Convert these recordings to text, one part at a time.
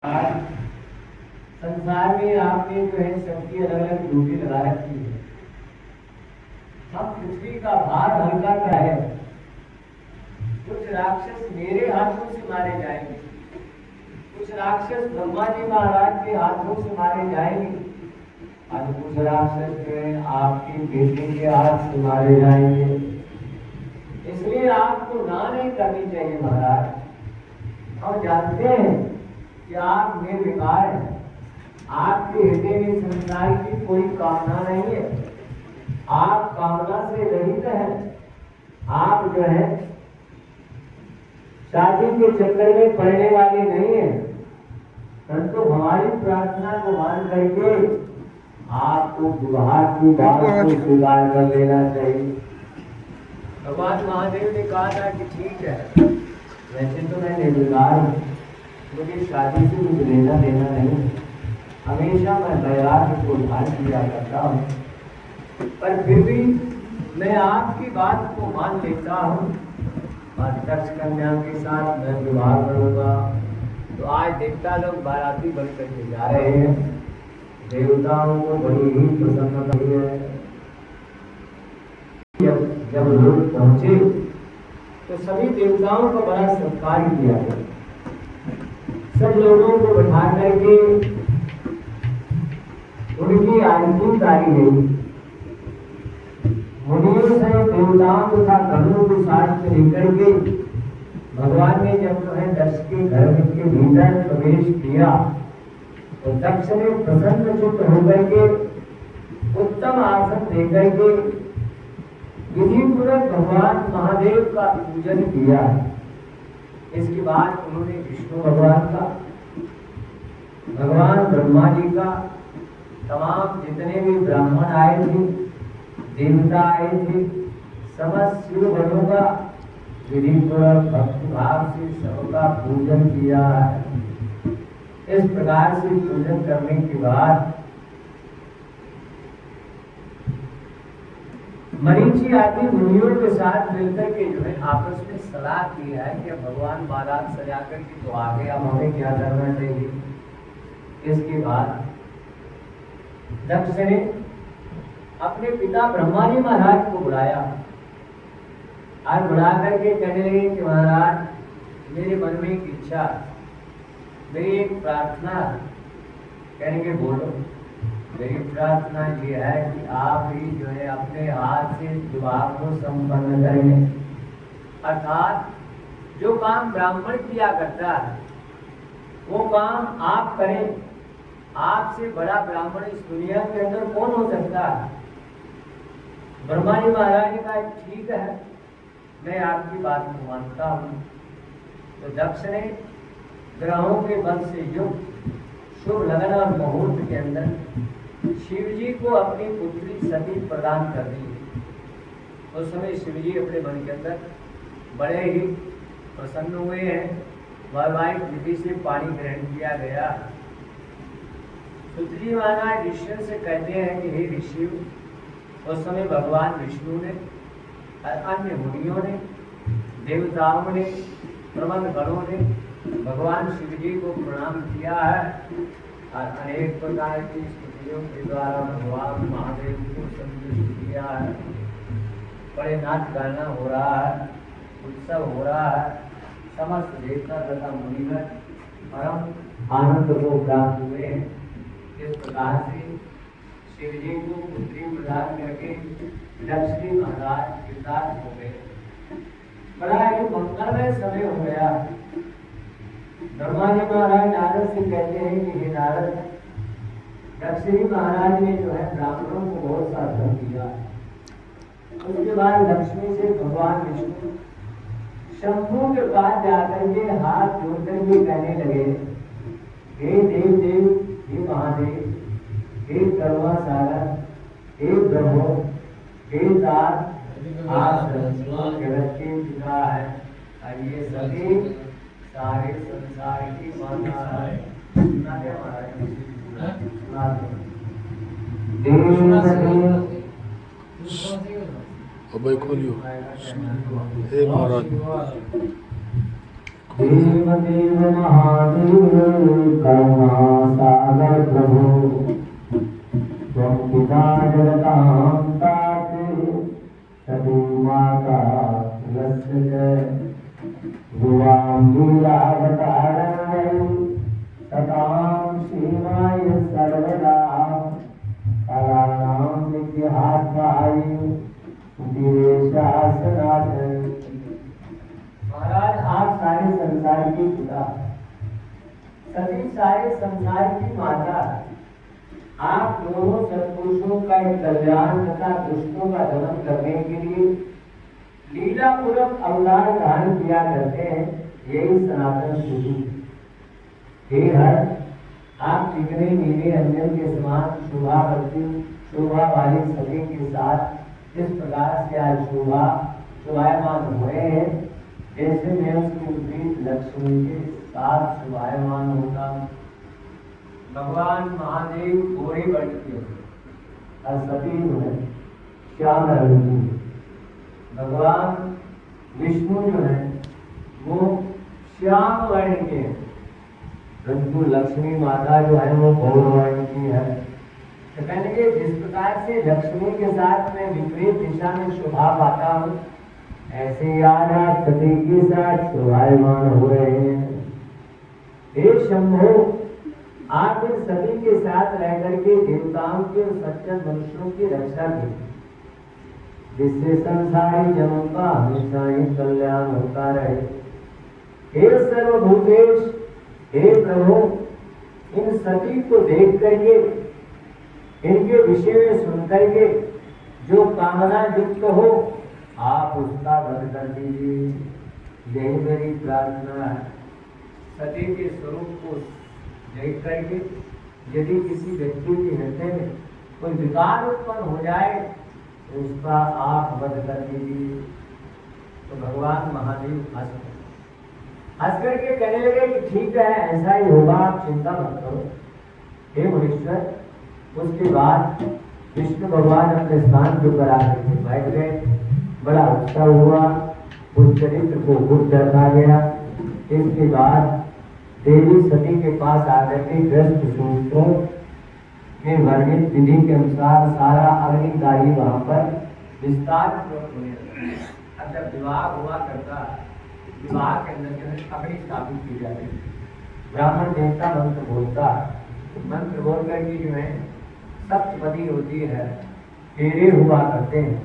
आज संसार में आपने जो है सबकी अलग अलग ड्यूटी लगा रखी है। हम पृथ्वी का भार हल्का क्या है। कुछ राक्षस मेरे हाथों से मारे जाएंगे, कुछ राक्षस ब्रह्मा जी महाराज के हाथों से मारे जाएंगे, और कुछ राक्षस जो है आपके बेटे के हाथ से मारे जाएंगे। इसलिए आपको ना नहीं करनी चाहिए महाराज। हम जानते हैं कि आप निर्विकार हैं, आपके हृदय में संसार की कोई कामना नहीं है, आप कामना से रहित हैं। आप जो है शादी के चक्कर में पड़ने वाले नहीं है, परंतु हमारी प्रार्थना को मान करके आपको विवाह की बात को स्वीकार कर लेना चाहिए। भगवान महादेव ने कहा था कि ठीक है, वैसे तो मैं निर्विकार हूँ, मुझे शादी से कुछ लेना देना नहीं, हमेशा मैं वैराग्य को धारण किया करता हूँ, पर फिर भी मैं आपकी बात को मान लेता हूँ और दक्ष कन्या के साथ मैं विवाह करूँगा। तो आज देवता लोग बाराती बनकर के जा रहे हैं, देवताओं को बड़ी ही प्रसन्नता हुई है। जब लोग पहुंचे तो सभी देवताओं का बड़ा सत्कार किया गया। सब लोगों को बैठा करके उनकी आरती उतारी गई। मुनियों से देवताओं तथा गणों के साथ लेकर के भगवान ने जब जो है दक्ष के घर के भीतर प्रवेश किया तो दक्ष ने प्रसन्न चित्त होकर के उत्तम आसन देकर के विधिपूर्वक भगवान महादेव का पूजन किया। इसके बाद उन्होंने विष्णु भगवान का, भगवान ब्रह्मा जी का, तमाम जितने भी ब्राह्मण आए थे, देवता आए थे, समस्त शिव गणों का विधिपूर्वक भक्ति भाव से सबका पूजन किया है। इस प्रकार से पूजन करने के बाद मरीचि आदि मुनियों के साथ मिलकर के जो है आपस में सलाह की है कि भगवान बारात सजा करके तो आगे अब हमें क्या करना चाहिए। इसके बाद दक्ष ने अपने पिता ब्रह्मा जी महाराज को बुलाया और बुला करके कहने लगे कि महाराज, मेरे मन में एक इच्छा, मेरी एक प्रार्थना। कहेंगे बोलो। मेरी प्रार्थना ये है कि आप ही जो है अपने हाथ से विवाह को संपन्न करें, अर्थात जो काम ब्राह्मण किया करता है वो काम आप करें। आपसे बड़ा ब्राह्मण इस दुनिया के अंदर कौन हो सकता है। ब्रह्मा जी महाराज ने कहा ठीक है, मैं आपकी बात को मानता हूँ। तो दक्ष ने ग्रहों के बल से युक्त शुभ लगन और मुहूर्त के अंदर शिव जी को अपनी पुत्री सती प्रदान कर दी। उस समय शिव जी अपने मन के अंदर बड़े ही प्रसन्न हुए हैं। वैवाहिक विधि से पानी ग्रहण किया गया। सुतजी महाराज ऋषियों से कहते हैं कि हे ऋषि, उस समय भगवान विष्णु ने और अन्य मुनियों ने, देवताओं ने, प्रबंध गणों ने भगवान शिव जी को प्रणाम किया है और अनेक प्रकार की स्तुतियों के द्वारा भगवान महादेव को संतुष्ट किया है। बड़े नाच गाना हो रहा है, उत्सव हो रहा है। समस्त देवता तथा मुनिगण परम आनंद को प्राप्त हुए हैं। इस प्रकार से शिव जी को पुत्री प्रदान करके दक्ष जी महाराज कृतार्थ हो गए। बड़ा एक मंगलमय समय हो गया। ब्रह्मा जी महाराज नारद से कहते हैं कि हे नारद, दक्ष जी महाराज ने जो है ब्राह्मणों को बहुत सा धन दिया। उसके बाद लक्ष्मी से भगवान विष्णु शंभु के पास जाकर के हाथ जोड़कर के कहने लगे, हे देव देव, हे महादेव, हे करुणा सागर, हे ब्रह्मो, हे तात, आप जगत के पिता है और ये सभी सारे संसार की माता है। अबे खोलियो। हे महाराज। देव देव महादेव का सिंहासनाथ है। महाराज आप सारे संसार की पिता, सभी सारे संसार की माता, आप दोनों सत्पुरुषों का कल्याण तथा दुष्टों का दमन करने के लिए लीला पूर्वक अवतार धारण किया करते हैं। यही सनातन श्रुति। हे हर, आप चिकने नीले अंजन के समान शोभावती शोभा वाली सभी के साथ इस प्रकार से आज शोभायमान हो रहे हैं, जैसे मैं उसके विपरीत लक्ष्मी के साथ शोभायमान होता। भगवान महादेव गोरे वर्ण के और सभी है श्याम रंग की। भगवान विष्णु जो है वो श्याम वर्ण के हैं, परंतु लक्ष्मी माता जो है वो गौर वर्ण की है। तो कहने के जिस प्रकार से लक्ष्मी के साथ मैं विपरीत दिशा में शोभा पाता हूँ, ऐसे आज आप सती के साथ शोभायमान हो रहे हैं। हे शंभो, आप इन सभी के साथ रह करके देवताओं के और सज्जन मनुष्यों की रक्षा की, जिससे संसारी जनों का हमेशा ही कल्याण होता रहे। हे सर्वभूतेश, हे प्रभु, इन सभी को देख करके, इनके विषय में सुन करके जो कामना युक्त हो आप उसका वध कर दीजिए। यही मेरी प्रार्थना है। सती के स्वरूप को देख करके यदि किसी व्यक्ति के हृदय में कोई विकार उत्पन्न हो जाए तो उसका आप वध कर दीजिए। तो भगवान महादेव हंस करके कहने लगे कि ठीक है, ऐसा ही होगा, आप चिंता मत करो। हे मुनीश्वर, उसके बाद विष्णु भगवान अपने स्थान के ऊपर आकर के बैठ गए। बड़ा उत्साह हुआ, उस चरित्र को गुप्त रखा गया। इसके बाद देवी सती के पास आकर के ग्रस्त सूत्रों में वर्णित विधि के अनुसार सारा अग्नि कार्य वहां पर विस्तार पूर्वक होने लगा। अब जब विवाह हुआ करता, विवाह के अंदर अग्नि स्थापित की जाती, ब्राह्मण देवता मंत्र बोलता, मंत्र बोल करके जो है सप्तपदी होती है, फेरे हुआ करते हैं,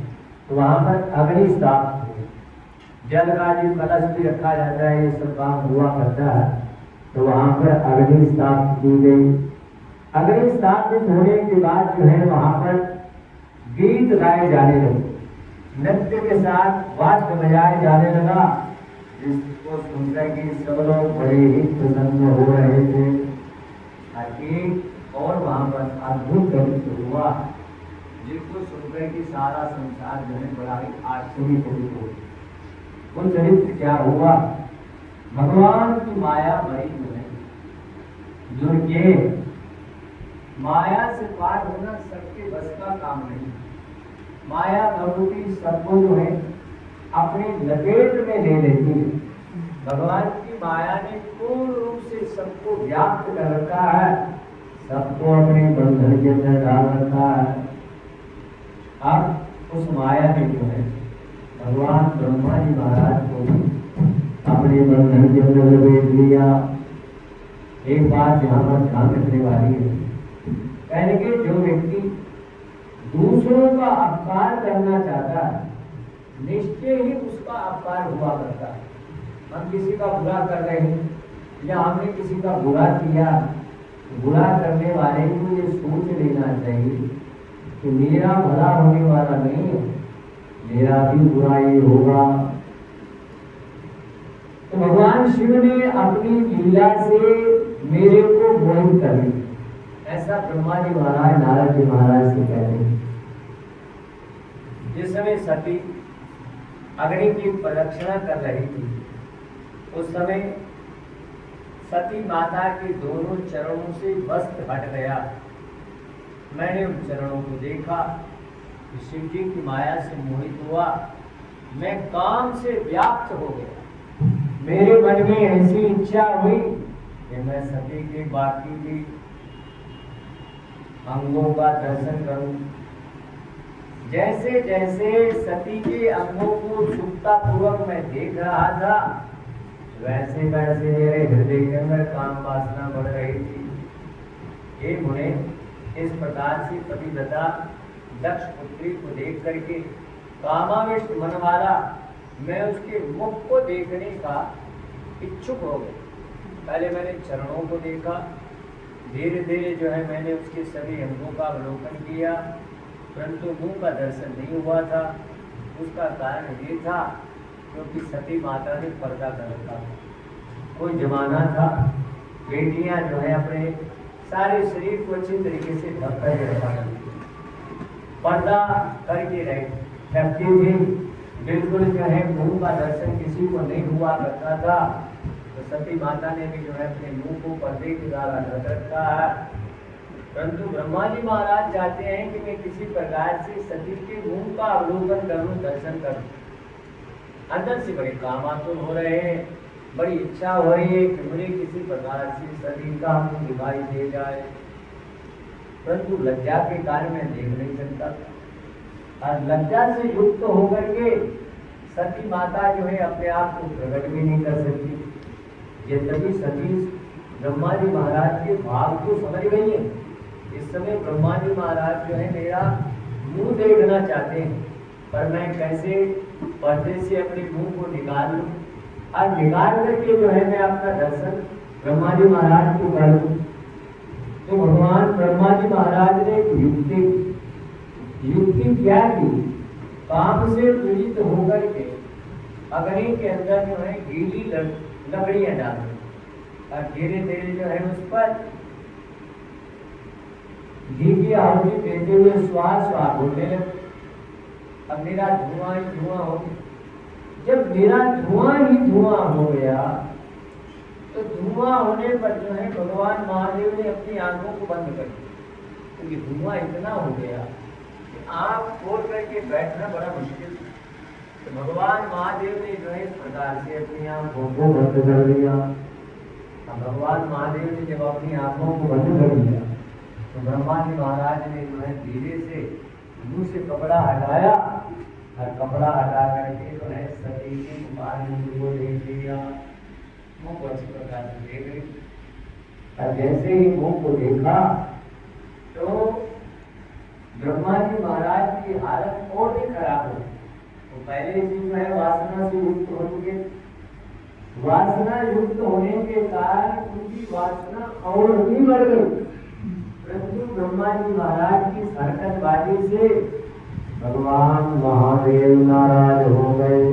तो वहां पर अग्नि स्थापित हुई। जल का जो कलश भी रखा जाता है, ये सब काम हुआ करता है। तो वहां पर अग्नि स्थापित की गई। अग्नि स्थापित होने के बाद जो है वहां पर गीत गाए जाने लगे, नृत्य के साथ वाद्य बजाए जाने लगा, जिसको सुनकर के सब लोग बड़े ही प्रसन्न हो रहे थे। और वहां पर अद्भुत दृश्य हुआ, जिसको सुनकर के सारा संसार जो है बड़ा ही आश्चर्यचकित हो। वो चरित्र क्या हुआ? भगवान की माया बड़ी जो है जुड़ के, माया से पार होना सबके बस का काम नहीं। माया भगवती सबको जो है अपने लपेट में ले लेती है। भगवान की माया ने पूर्ण रूप से सबको व्याप्त कर रखा है, सबको अपने बंधन के अंदर डाल रखा है। अब उस माया ने जो है भगवान ब्रह्मा जी महाराज को अपने बंधन के अंदर लपेट लिया। एक बात यहाँ पर ध्यान रखने वाली है, कहने के जो व्यक्ति दूसरों का अपकार करना चाहता है, निश्चय ही उसका अपकार हुआ करता है। हम किसी का बुरा कर रहे हैं या हमने किसी का बुरा किया, बुरा करने वाले को ये सोच लेना चाहिए कि मेरा भला होने वाला नहीं है, मेरा भी बुरा ही होगा। तो भगवान शिव ने अपनी लीला से मेरे को मोहित कर लिया। ऐसा ब्रह्मा जी महाराज नारद जी महाराज से कहते हैं। जिस समय सती अग्नि की प्रदक्षिणा कर रही थी, उस समय सती माता के दोनों चरणों से वस्त्र हट गया। मैंने उन चरणों को देखा, शिव जी की माया से मोहित हुआ, मैं काम से व्याप्त हो गया। मेरे मन में ऐसी इच्छा हुई कि मैं सती के बाकी भी अंगों का दर्शन करूं। जैसे जैसे सती के अंगों को सुखता पूर्वक मैं देख रहा था, वैसे वैसे मेरे हृदय के अंदर काम वासना बढ़ रही थी। हे मुने, इस प्रकार से पतिव्रता दक्ष पुत्री को देख करके कामाविष्ट मन वाला, मैं उसके मुख को देखने का इच्छुक हो गया। पहले मैंने चरणों को देखा, धीरे धीरे जो है मैंने उसके सभी अंगों का अवलोकन किया, परंतु मुंह का दर्शन नहीं हुआ था। उसका कारण ये था क्योंकि सती माता ने पर्दा कर रखा। कोई जमाना था बेटियां जो है अपने सारे शरीर को अच्छी तरीके से ढक कर रखा करती थी, पर्दा करके रखती थी। बिल्कुल जो है मुंह का दर्शन किसी को नहीं हुआ करता था। तो सती माता ने भी जो है अपने मुंह को पर्दे के द्वारा ढक रखा है। परंतु ब्रह्मा जी महाराज चाहते हैं कि मैं किसी प्रकार से सती के मुंह का अवलोकन करूं, दर्शन करूं। अंदर से बड़े काम आतुर हो रहे हैं, बड़ी इच्छा हो रही है कि मुझे किसी प्रकार से सती का मुंह दिखाई दे जाए, परंतु लज्जा के कारण मैं देख नहीं सकता। और लज्जा से युक्त होकर के सती माता जो है अपने आप को प्रकट भी नहीं कर सकती। ये तभी सती ब्रह्मा जी महाराज के भाव को समझ गई है। इस समय ब्रह्मा जी महाराज जो है मेरा मुंह देखना चाहते हैं, पर मैं कैसे पर्दे से अपने मुंह को निकाल लूं और निकाल करके जो है मैं अपना दर्शन ब्रह्मा जी महाराज को कर दूं। तो भगवान ब्रह्मा जी महाराज ने युक्ति क्या की? काम से पीड़ित होकर के अग्नि के अंदर जो है गीली लकड़ियां डाल दी और धीरे धीरे जो है उस पर घी की आहुति देते हुए श्वास होने लगे। अब मेरा धुआं ही धुआं हो गया। जब मेरा धुआं ही धुआं हो गया तो धुआं होने पर जो है भगवान महादेव ने अपनी आंखों को बंद कर दिया, क्योंकि तो धुआं इतना हो गया कि आंख खोल करके बैठना बड़ा मुश्किल था। तो भगवान महादेव ने जो है इस प्रकार से अपनी आंखों को बंद कर दिया। भगवान महादेव ने जब अपनी आंखों को बंद कर दिया तो ब्रह्मा जी महाराज ने जो है धीरे से मुंह से कपड़ा हटाया और कपड़ा हटा करके जो है सती के मुंह को देख लिया। मुंह को अच्छी प्रकार से देख ली और जैसे ही मुंह को देखा तो ब्रह्मा जी महाराज की हालत और भी खराब हो गई। तो पहले से जो है वासना से युक्त हो चुके, वासना युक्त होने के कारण उनकी वासना और भी बढ़ गई। परंतु ब्रह्मा जी महाराज की सरकतबाजी से भगवान महादेव नाराज हो गए।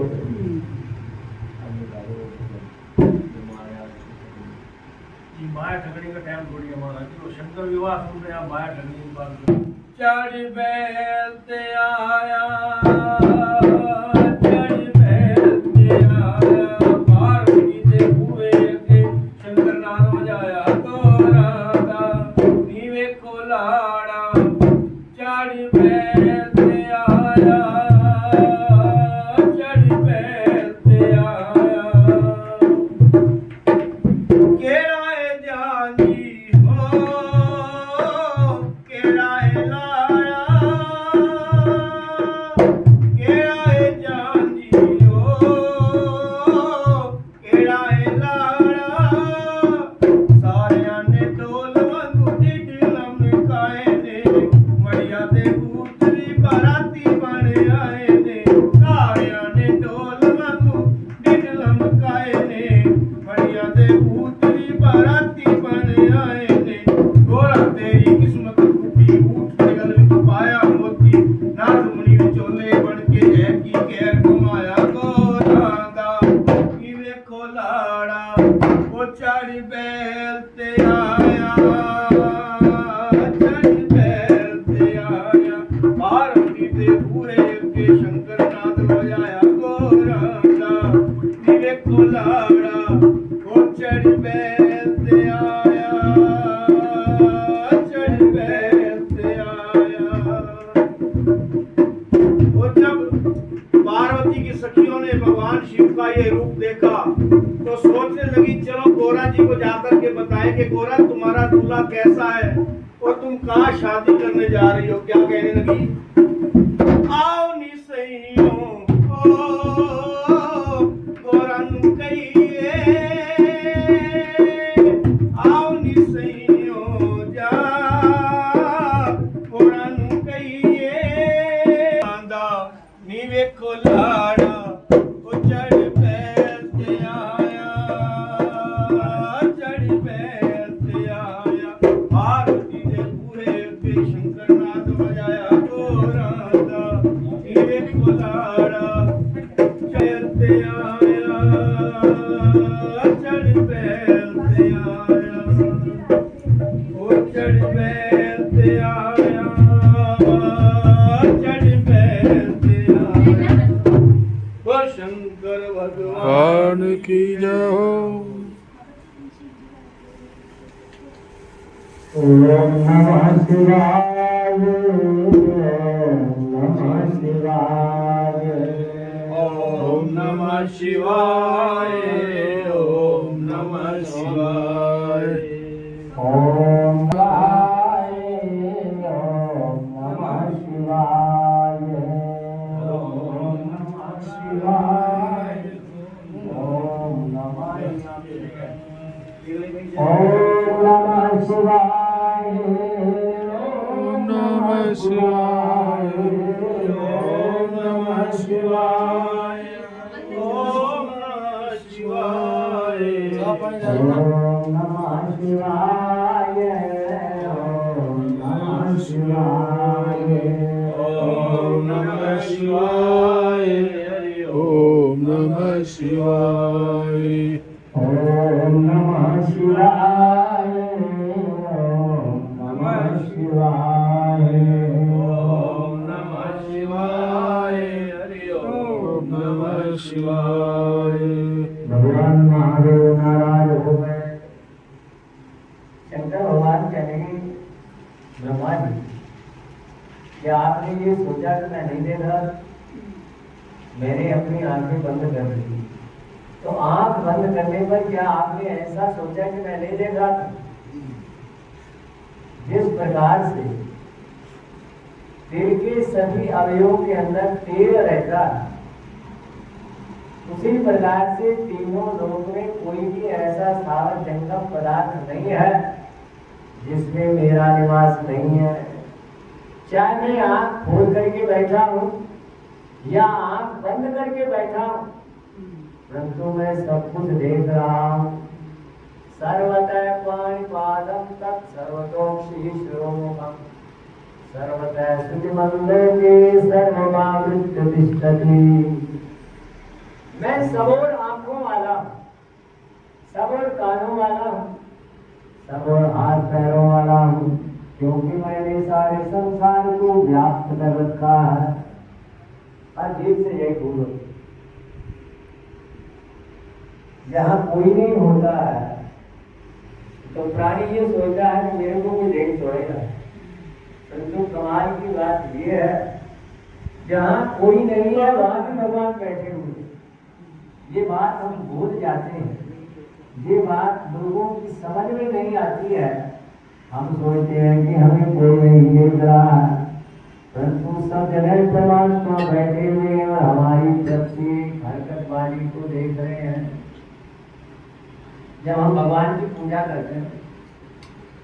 माया ठगने का टाइम थोड़ी है महाराज जी, तो शंकर विवाह सुन रहे हैं, माया ठगने की बात चढ़ बैलते आया, चढ़ बैलते आया, पार्वती दे हुए के शंकर नाथ बजाया गोरा नीवे को लाड़ा। चढ़ बैलते आया, चढ़ बैलते आया, केड़ा है जानी हो, केड़ा है लाड़ा, केड़ा है जानी हो, केड़ा है लाड़ा। सारियां ने ढोल वांगू ढिड लमकाए ने, मड़िया दे पुतरी बाराती बन आए ने। सारियां ने ढोल वांगू ढिड लमकाए ने, मड़िया दे पुतरी बाराती बन आए ने। गोरा तेरी किस्मत फूटी, ऊठ के गल विच पाया मोती, नाथ मुनि विचोले बन के है की कहर घुमाया गोरा दा। की वेखो लाड़ा ओ चढ़ बैल ते आया, चढ़ बैल ते आया, पार्वती दे बूहे अगे शंकर नाथ बजाया गोरा दा। की वेखो लाड़ा ओ चढ़ बैल ते आया, चढ़ बैल ते आया। और जब पार्वती की सखियों ने भगवान शिव का ये रूप देखा तो सोचने लगी चलो गोरा जी को जाकर के बताएं कि गोरा तुम्हारा दूल्हा कैसा है और तुम कहाँ शादी करने जा रही हो। क्या कहने लगी? आओ निसइयो गोरा नु कहिए, आओ निसइयो जा गोरा नु कहिए। नीवे चढ़ बैल ते आया चढ़ बैल ते आया वो शंकर भगवान भगवान की जय हो। ओम नमः शिवाय नमः शिवाय ओम नमः शिवाय ओम नमः शिवाय ओम शिवाय ओम नमः शिवाय ओम नमः शिवाय ओम नमः शिवाय ओम नमः शिवाय ओम नमः शिवाय ओम नमः शिवाय ओम नमः शिवाय ओम नमः शिवाय ओम नमः शिवाय ओम नमः शिवाय ओम नमः शिवाय ओम नमः शिवाय ओम नमः शिवाय ओम नमः शिवाय हरि ओम नमः शिवाय भगवान महादेव नाराज हो गए। शंकर भगवान कहने लगे ब्रह्मा जी, क्या आपने ये सोचा कि मैं नहीं देख रहा? मैंने अपनी आंखें बंद कर दी, तो आंख बंद करने पर क्या आपने ऐसा सोचा कि मैं नहीं देख रहा था? जिस प्रकार से दिल के सभी अवयवों के अंदर तेल रहता है, उसी प्रकार से तीनों लोक में कोई भी ऐसा सावर जंगम पदार्थ नहीं है जिसमें मेरा निवास नहीं है। चाहे मैं आंख खोल करके बैठा हूँ या आंख बंद करके बैठा हूँ, परंतु मैं सब कुछ देख रहा हूँ। सर्वतः पाणिपादं तत् सर्वतोक्षीश्वरोमुखम् सर्वतः श्रुतिमल्लोके सर्वमावृत्य तिष्ठति। मैं सबोर आंखों वाला हूँ, सबोर कानों वाला हूँ, सबोर हाथ पैरों वाला हूँ, क्योंकि मैंने सारे संसार को व्याप्त कर रखा है। अजीब से यही बोलो, जहाँ कोई नहीं होता है तो प्राणी ये सोचता है कि मेरे को कोई देख छोड़ेगा, परंतु कमाल की बात ये है, जहाँ कोई नहीं है वहां भी भगवान बैठे हुए। ये बात हम भूल जाते हैं, ये बात लोगों की समझ में नहीं आती है। हम सोचते हैं कि हमें कोई नहीं देख रहा है, परंतु सब जगह परमात्मा बैठे हुए हैं और हमारी प्रत्येक हरकत वाली को देख रहे हैं। जब हम भगवान की पूजा करते हैं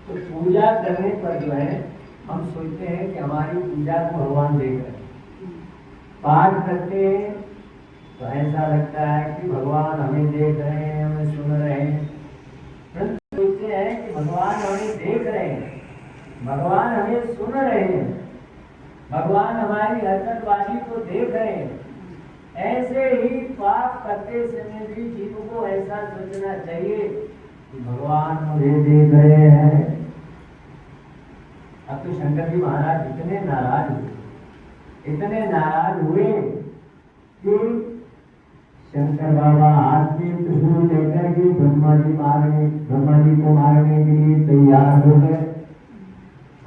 तो पूजा करने पर जो है हम सोचते हैं कि हमारी पूजा को भगवान देख रहे हैं। पाठ करते हैं तो ऐसा लगता है कि भगवान हमें देख रहे हैं, हमें सुन रहे हैं। सोचते हैं कि भगवान हमें देख रहे हैं, भगवान हमें सुन रहे हैं, भगवान हमारी हरकत वाली को देख रहे हैं। ऐसे ही पाप करते समय भी जीव को ऐसा सोचना चाहिए कि भगवान मुझे देख रहे हैं। अब तो शंकर जी महाराज इतने नाराज हुए कि शंकर बाबा हाथ में त्रिशूल लेकर के ब्रह्मा जी को मारने के लिए तैयार हो गए।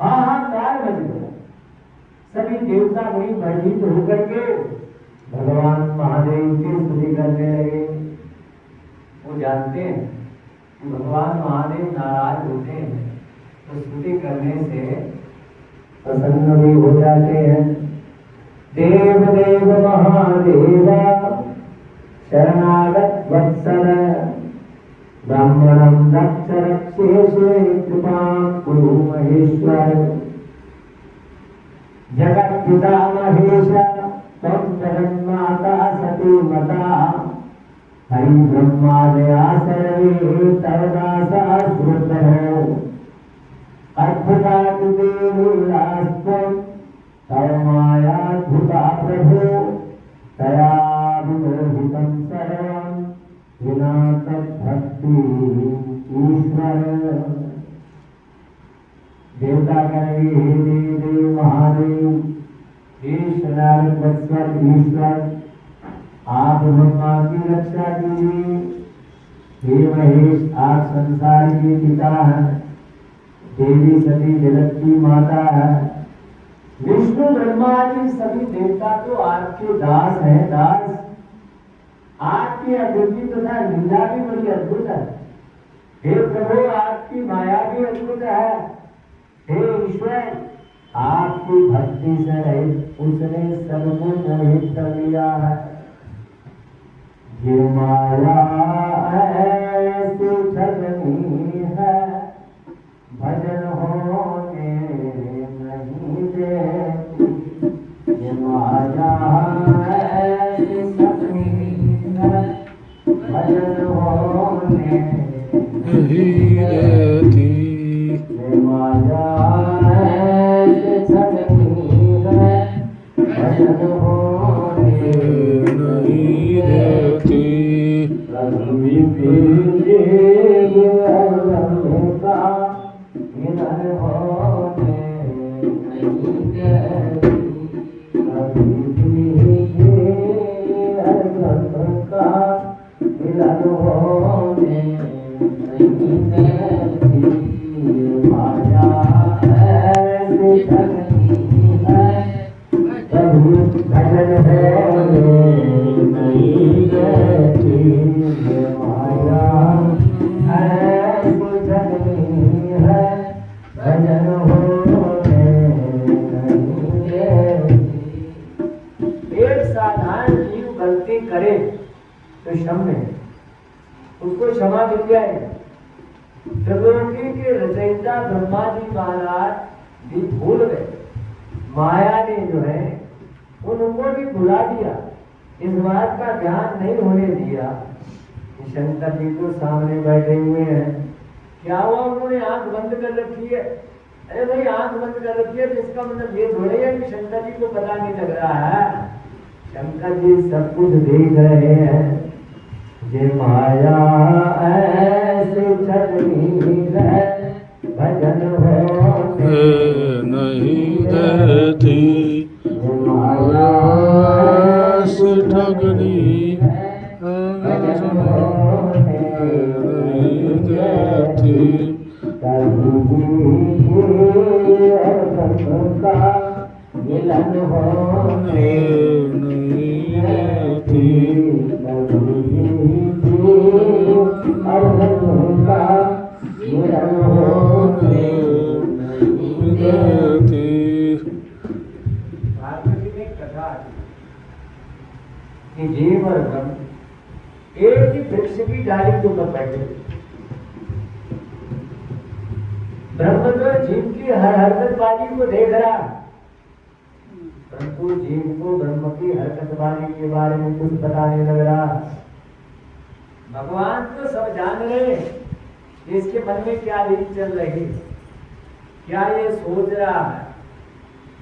हाहाकार मच गया। सभी देवता मुनि भयभीत होकर के भगवान महादेव की स्तुति करने लगे। वो जानते हैं कि भगवान महादेव नाराज होते हैं तो स्तुति करने से प्रसन्न भी हो जाते हैं। देव देव महादेव शरणागत वत्सल ब्राह्मणं रक्ष रक्षेशे कृपां कुरु महेश्वर। जगत पिता महेश त्वं जगन्माता सती मता हरि ब्रह्मादया सर्वे तव दासा श्रुतयो। अद्भुताद्भुते लीलास्त्वं तव मायाद्भुता प्रभो तया विमोहितं सर्वं विना तद्भक्ति ईश्वर। देवता करेंगे हे देव देव महादेव ईश्वर वत्सल ईश्वर आप ब्रह्मा की रक्षा कीजिए। हे महेश आप संसार के पिता हैं, देवी सती जगत की माता है। विष्णु ब्रह्मा आदि सभी देवता तो आपके दास हैं दास। आपकी अद्भुत तथा लीला भी बड़ी अद्भुत है। हे प्रभु आपकी माया भी अद्भुत है। हे ईश्वर आपकी भक्ति से रहित उसने सबको मोहित कर लिया है। ये माया ऐसी ठगनी है, भजन होने नहीं देती। ये माया ऐसी ठगनी है, भजन होने नहीं देती। ये माया ऐसी ठगनी है, भजन होने नहीं देती। नहीं देती। एक साधारण जीव गलती करे तो क्षम्य उसको क्षमा मिल जाए। त्रिलोकी के रचयिता ब्रह्मा जी महाराज भी भूल गए, माया ने जो है उनको भी भुला दिया, इस बात का ध्यान नहीं होने दिया। शंकर जी तो सामने बैठे हुए हैं, क्या हुआ उन्होंने आंख बंद कर रखी है। अरे भाई आंख बंद कर रखी है तो इसका मतलब ये थोड़े है कि शंकर जी को पता नहीं लग रहा है। शंकर जी सब कुछ देख रहे हैं। ये माया ऐसी ठगनी है, भजन होने नहीं देती। माया ऐसी ठगनी भजन होने नहीं देती। मिलन होने नहीं देती। मिलन होने नहीं देती। वाल्मीकि ने कथा कि जीव और ब्रह्म एक ही वृक्ष की डाली के ऊपर बैठे। ब्रह्म तो जीव की हर हरकतबाजी को देख रहा, परंतु जीव को ब्रह्म की हरकतबाजी के बारे में कुछ पता नहीं लग रहा। भगवान तो सब जान रहे कि इसके मन में क्या रीत चल रही, क्या ये सोच रहा है,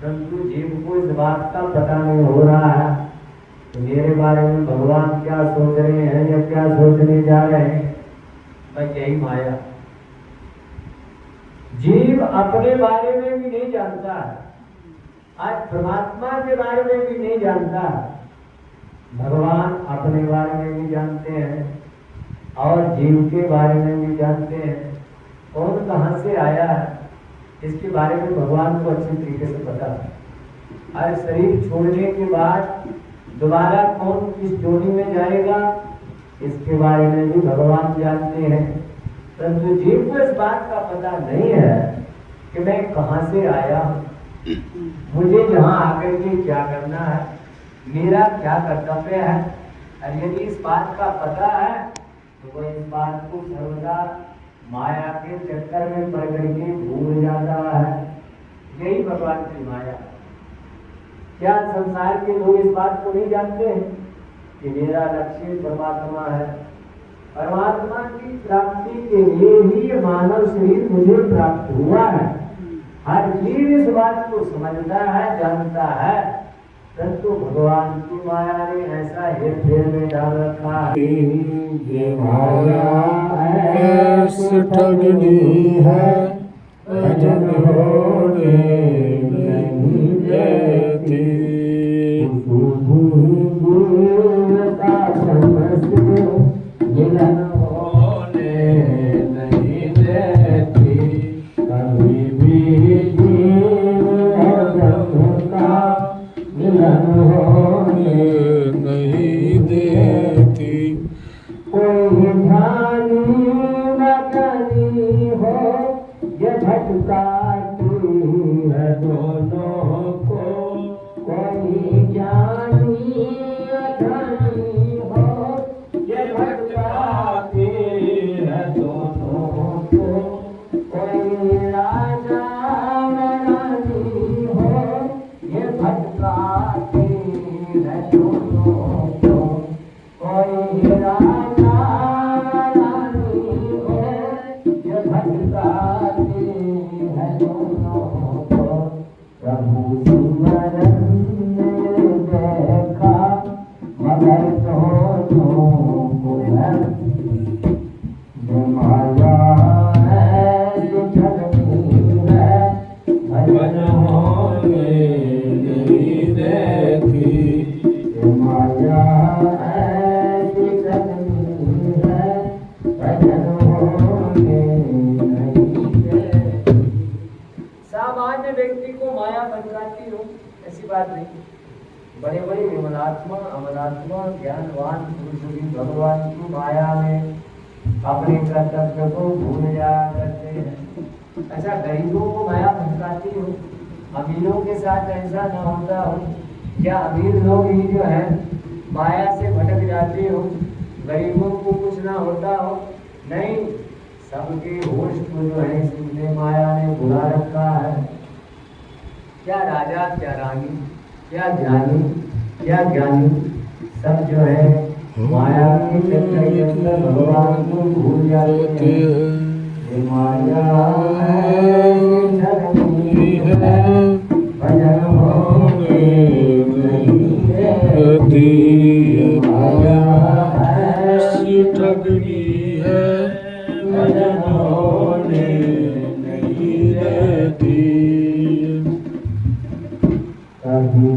परंतु जीव को इस बात का पता नहीं हो रहा है तो मेरे बारे में भगवान क्या सोच रहे हैं या क्या सोचने जा रहे हैं। बस यही माया। जीव अपने बारे में भी नहीं जानता है, आज परमात्मा के बारे में भी नहीं जानता। भगवान अपने बारे में भी जानते हैं और जीव के बारे में भी जानते हैं। कौन कहाँ से आया है इसके बारे में भगवान को अच्छी तरीके से पता है। आज शरीर छोड़ने के बाद दोबारा कौन किस जोड़ी में जाएगा इसके बारे में भी भगवान जानते हैं, परंतु जीव को इस बात का पता नहीं है कि मैं कहाँ से आया हूँ, मुझे जहाँ आकर के क्या करना है, मेरा क्या कर्तव्य है। और यदि इस बात का पता है तो वह इस बात को सर्वदा माया के चक्कर में पड़ करके भूल जाता है। यही भगवान की माया। क्या संसार के लोग इस बात को नहीं जानते हैं कि मेरा लक्ष्य परमात्मा है। परमात्मा की प्राप्ति के लिए ही ये मानव शरीर मुझे प्राप्त हुआ है। हर जीव इस बात को समझता है, जानता है, परंतु भगवान की माया ने ऐसा हेरफेर में डाल रखा है। ये माया ऐसी ठगनी है, भजन हो भटकाती है दोनों को, कोई जानी अधनी हो, ये भटकाती है दोनों को, कोई राजा रानी हो, ये भटकाती है दोनों को, कोई राजा रानी हो, ये भटकाती है दोनों को। प्रभु सिमरन ने देखा मगर दोनों को है, जो माया है जो ठगनी है, भजनों ने नहीं देखी, जो माया है जो ठगनी है, भजनों ने नहीं देखी। सामान्य व्यक्ति को माया भटकाती हो, ऐसी बात नहीं। बड़े बड़े विमलात्मा अमलात्मा ज्ञानवान पुरुष भी भगवान की माया में अपने कर्तव्य को भूल जाया करते हैं। अच्छा, गरीबों को माया भटकाती हो, अमीरों के साथ ऐसा न होता हो क्या? अमीर लोग ही जो है माया से भटक जाते हो, गरीबों को कुछ ना होता हो? नहीं, सबके होश को जो है इसने माया ने बुला रखा है। क्या राजा, क्या रानी, क्या ज्ञानी, क्या ज्ञानी, सब जो है माया के चक्कर के अंदर भगवान को भूल जाते हैं। ये माया है ठगनी है, भजनों में नहीं रहती, ये माया है ठगनी है, भजनों में नहीं रहती। कभी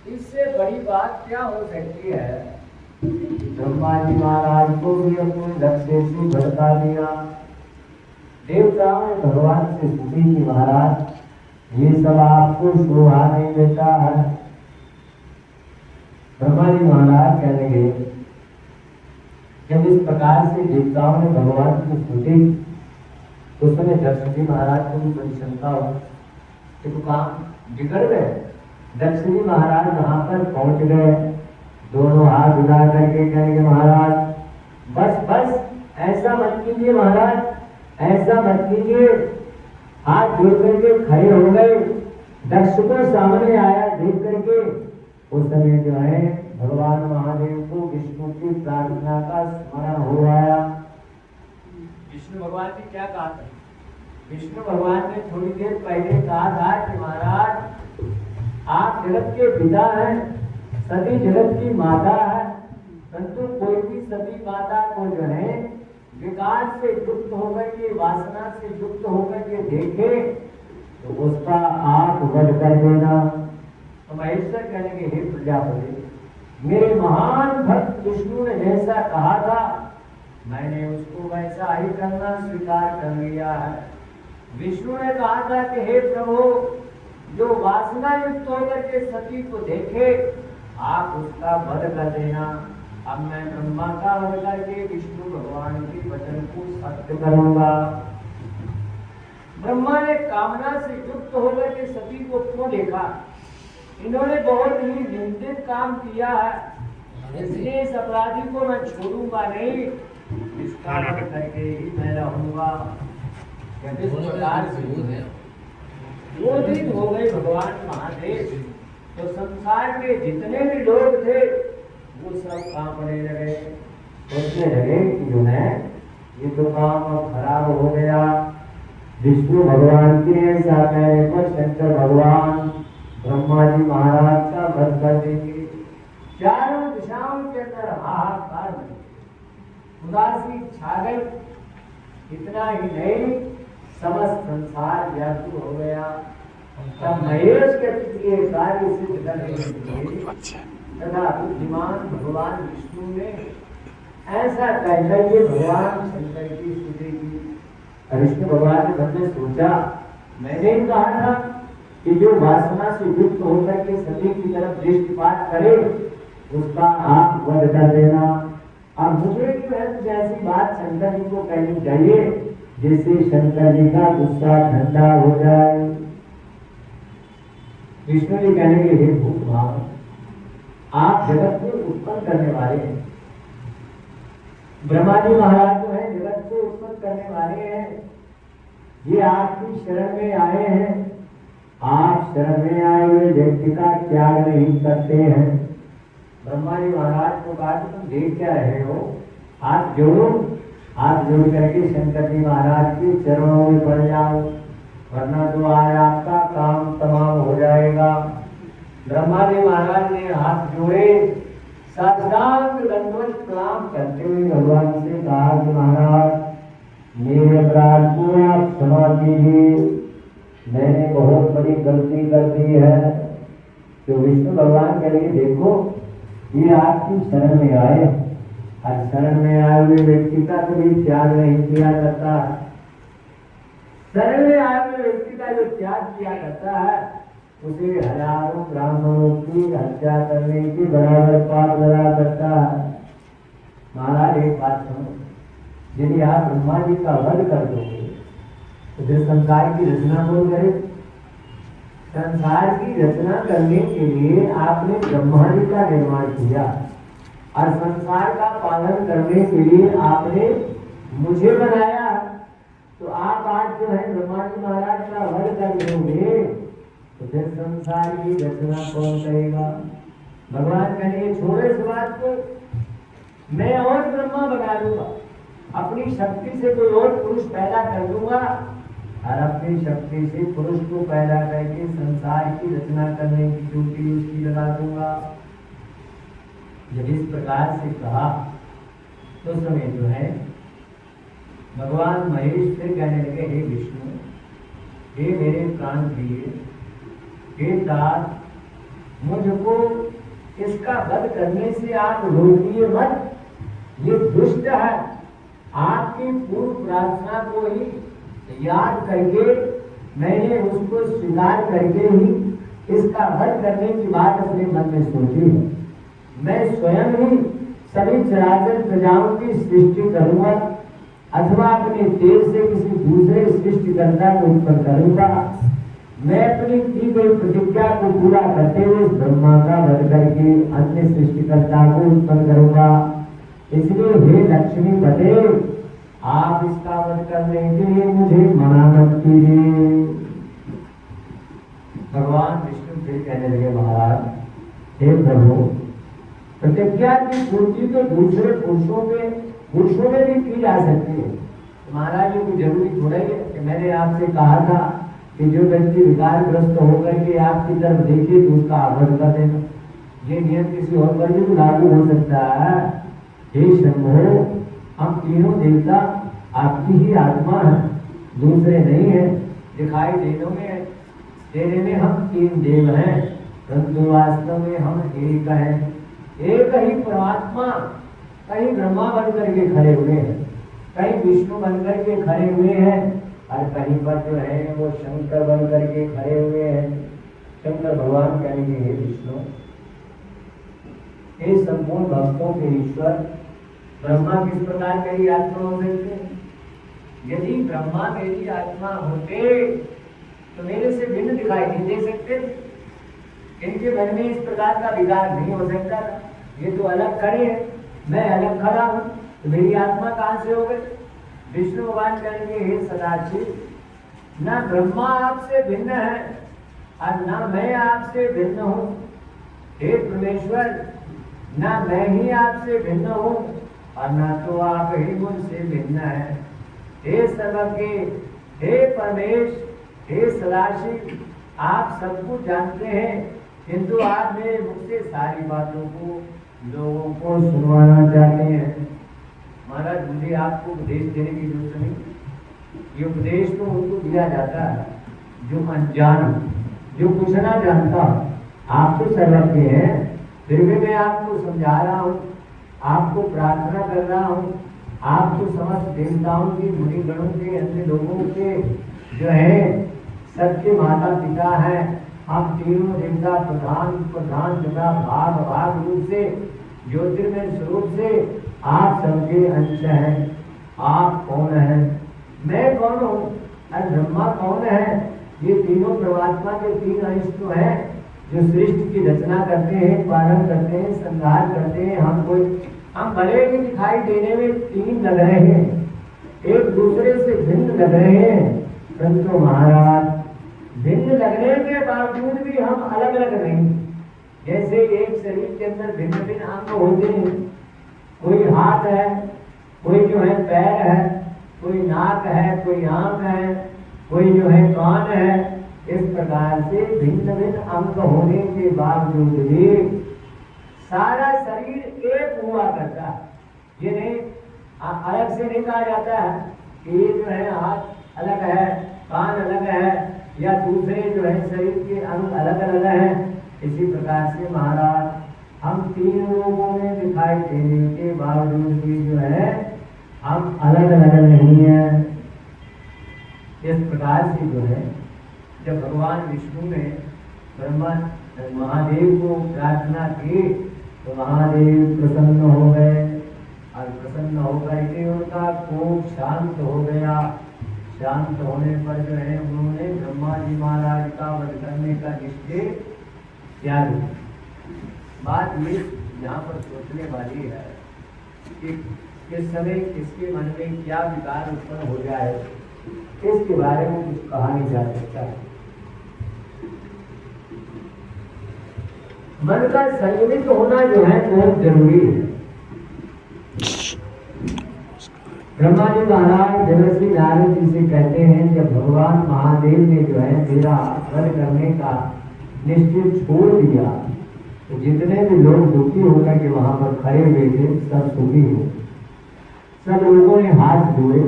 इससे बड़ी बात क्या हो सकती है? ब्रह्मा जी महाराज को भी अपने लक्ष्य से भटका दिया। देवताओं ने भगवान से स्तुति की, महाराज ये सब आपको शोभा नहीं देता है। ब्रह्मा जी महाराज कहने लगे, जब इस प्रकार से देवताओं ने भगवान की स्तुति, उस समय दक्ष जी महाराज को भी बड़ी शंका हो, तो काम बिगड़ गए। दक्ष जी महाराज वहां पर पहुंच गए, दोनों हाथ उठा करके कहेंगे, महाराज बस बस ऐसा मत कीजिए, महाराज ऐसा मत कीजिए। हाथ जोड़ करके खड़े हो गए। दक्ष को सामने आया देख करके उस समय जो है भगवान महादेव को विष्णु की प्रार्थना का स्मरण हो आया। विष्णु भगवान ने क्या कहा था? विष्णु भगवान ने थोड़ी देर पहले कहा था कि महाराज आप जगत के पिता हैं, सभी जगत की माता है, परंतु कोई भी सभी माता को जो है विकार से युक्त होकर के, वासना से युक्त होकर के देखे तो उसका आप वध कर देना। तो महेश्वर कहने के हे प्रजापति, मेरे महान भक्त विष्णु ने जैसा कहा था मैंने उसको वैसा ही करना स्वीकार कर लिया है। विष्णु ने कहा था कि हे प्रभु, जो वासना युक्त होकर के सती को देखे आप उसका वध कर देना। अब मैं ब्रह्मा का वध करके विष्णु भगवान के वचन को सत्य करूंगा। ब्रह्मा ने कामना से युक्त होकर के सती को क्यों देखा? इन्होंने बहुत ही निंदित काम किया है, इसलिए इस अपराधी को मैं छोड़ूंगा नहीं, इसका वध करके ही मैं रहूंगा। इस प्रकार से क्रोधित हो गए भगवान महादेव। तो संसार के जितने भी लोग थे वो सब कांपने लगे, सोचने लगे कि जो है ये तो काम अब खराब हो गया। विष्णु भगवान के ऐसा कहने पर शंकर भगवान ब्रह्मा जी महाराज का वध कर देंगे। चारों दिशाओं के अंदर हाहाकार में उदासी छा गई। इतना ही नहीं, समस्त संसार व्याकुल हो गया। तब महेश के प्रिय कार्य सिद्ध करने के लिए तथा बुद्धिमान भगवान विष्णु ने ऐसा कहकर के भगवान शंकर की स्तुति की। विष्णु भगवान ने मन में सोचा, मैंने ही कहा था कि जो वासना से युक्त होकर के सती की तरफ दृष्टिपात करे उसका आप वध कर देना। अब मुझे जो है कुछ ऐसी बात शंकर जी को कहनी चाहिए जिससे शंकर जी का गुस्सा ठंडा हो जाए। विष्णु जी कहेंगे, हे भूत भाव, आप जगत को उत्पन्न करने वाले हैं। ब्रह्मा जी महाराज जो है जगत को उत्पन्न करने वाले हैं। ये आपकी शरण में आए हैं। आप शरण में आए हुए व्यक्ति का त्याग नहीं करते हैं। ब्रह्मा जी महाराज को कहा कि तुम देख क्या रहे हो? हाथ जोड़ो, हाथ जोड़ करके शंकर जी महाराज के चरणों में पड़ जाओ, वरना तो आज आपका काम तमाम हो जाएगा। ब्रह्मा जी महाराज ने हाथ जोड़े, साष्टांग दंडवत प्रणाम करते हुए भगवान से कहा कि महाराज मेरे अपराध को आप क्षमा कीजिए, मैंने बहुत बड़ी गलती कर दी है। तो विष्णु भगवान कहेंगे, देखो ये आपकी शरण में आए, और शरण में आए हुए व्यक्ति का कभी त्याग नहीं किया करता। शरण में आए हुए व्यक्ति का जो त्याग किया करता है उसे हजारों ब्राह्मणों की हत्या करने की बराबर पाप लगा करता है। महाराज एक बात सुनो, यदि आप ब्रह्मा जी का वध कर दोगे तो फिर संसार की रचना कौन करे? संसार की रचना करने के लिए आपने ब्रह्मा जी का निर्माण किया और संसार का पालन करने के लिए आपने मुझे बनाया। तो आप आज जो है ब्रह्मा जी महाराज का वध कर दोगे तो फिर संसार की रचना कौन करेगा? भगवान कहेंगे, छोड़ो इस बात को, मैं और ब्रह्मा बना लूंगा, अपनी शक्ति से कोई और पुरुष पैदा कर दूंगा और अपनी शक्ति से पुरुष को पैदा करके संसार की रचना करने की ड्यूटी उसकी लगा दूंगा। जब इस प्रकार से कहा तो समय जो है भगवान महेश फिर कहने लगे, हे विष्णु, हे मेरे प्राण प्रिय, हे दास, मुझको इसका वध करने से आप रोकिए मत, ये दुष्ट है। आपकी पूर्व प्रार्थना को ही याद करके मैंने उसको स्वीकार करके ही इसका वध करने की बात अपने मन में सोची। मैं स्वयं ही सभी चराचर प्रजाओं की सृष्टि करूंगा अथवा अपने तेज से किसी दूसरे सृष्टिकर्ता को उत्पन्न करूंगा। मैं अपनी की गई प्रतिज्ञा को पूरा करते हुए ब्रह्मा का वध करके अन्य सृष्टिकर्ता को उत्पन्न करूंगा। इसलिए हे लक्ष्मी पते, आप इसका वध करने के लिए मुझे मना मत कीजिए। भगवान विष्णु फिर कहने लगे, महाराज, हे प्रभु, प्रतिज्ञा की पूर्ति तो दूसरे पुरुषों में भी की जा सकती है। महाराज ये कोई जरूरी थोड़ा ही है कि मैंने आपसे कहा था कि जो व्यक्ति विकारग्रस्त होकर के आपकी तरफ देखे तो उसका वध कर देना। ये नियम किसी और पर भी लागू हो सकता है। हे शंभो, हम तीनों देवता आपकी ही आत्मा है, दूसरे नहीं है। दिखाई देने में हम तीन देव हैं, परंतु वास्तव में हम एक हैं। एक ही परमात्मा कहीं ब्रह्मा बन करके खड़े हुए हैं, कहीं विष्णु बन करके खड़े हुए हैं, और कहीं पर जो है वो शंकर बन करके खड़े हुए हैं। शंकर भगवान कहेंगे, हे विष्णु, हे संपूर्ण भक्तों के ईश्वर, ब्रह्मा किस प्रकार मेरी आत्मा हो सकते हैं? यदि ब्रह्मा मेरी आत्मा होते तो मेरे से भिन्न दिखाई नहीं दे सकते, इनके मन में इस प्रकार का विकार नहीं हो सकता था। ये तो अलग खड़े हैं, मैं अलग खड़ा हूं, तो मेरी आत्मा कहां से हो गई? विष्णु भगवान कहेंगे, हे सदाशिव, ना ब्रह्मा आपसे भिन्न है और ना मैं आपसे भिन्न हूं। हे परमेश्वर, ना मैं ही आपसे भिन्न हूं और ना तो आप ही मुझसे भिन्न है। हे सर्वज्ञ, हे परमेश, हे सदाशिव, आप सब कुछ जानते हैं, किंतु आप मेरे मुख से सारी बातों को लोगों को सुनवाना चाहते हैं। महाराज, मुझे आपको उपदेश देने की जरूरत नहीं, ये उपदेश तो उनको दिया जाता है जो अनजान, जो कुछ ना जानता। आप तो सर्वज्ञ हैं, फिर भी मैं आपको समझा रहा हूँ, आपको प्रार्थना कर रहा हूँ। आप तो समस्त देवताओं की, मुनि गणों के, अन्य लोगों के जो है सबके माता पिता हैं। हम तीनों देवता प्रधान तथा भाग रूप से, ज्योतिर्मय स्वरूप से आप सबके अंश हैं। आप कौन हैं? मैं कौन हूँ और ब्रह्मा कौन है? ये तीनों परमात्मा के तीन अंश तो हैं जो सृष्टि की रचना करते हैं, पालन करते हैं, संहार करते हैं। हम भले ही दिखाई देने में तीन लग रहे हैं, एक दूसरे से भिन्न लग रहे हैं, परंतु महाराज भिन्न लगने के बावजूद भी हम अलग अलग नहीं। जैसे एक शरीर के अंदर भिन्न भिन्न अंग होते हैं, कोई हाथ है, कोई जो है पैर है, कोई नाक है, कोई आंख है, कोई जो है कान है। इस प्रकार से भिन्न भिन्न अंग होने के बावजूद भी सारा शरीर एक हुआ करता है। ये नहीं अलग से नहीं कहा जाता है कि ये जो है हाथ अलग है, कान अलग है, या दूसरे जो है शरीर के अंग अलग अलग हैं। इसी प्रकार से महाराज हम तीन लोगों में दिखाई देने के बावजूद भी जो है हम अलग अलग नहीं हैं। इस प्रकार से जो है जब भगवान विष्णु ने ब्रह्मा महादेव को प्रार्थना की तो महादेव प्रसन्न हो गए, और प्रसन्न होकर के उनका कोप शांत हो गया। शांत होने पर जो है उन्होंने ब्रह्मा जी महाराज का वध करने का निश्चय त्याग दिया। बात ये यहाँ पर सोचने वाली है कि किस समय किसके मन में क्या विकार उत्पन्न हो जाए, इसके बारे में कुछ कहा नहीं जा सकता। मन का संयमित होना जो है बहुत जरूरी है। ब्रह्मा जी महाराज देवर्षि नारद जी से कहते हैं, जब भगवान महादेव ने जो है मेरा वध करने का निश्चय छोड़ दिया तो जितने भी लोग दुखी होकर के वहां पर खड़े हुए थे सब सुखी हुए। सब लोगों ने हाथ जोड़े,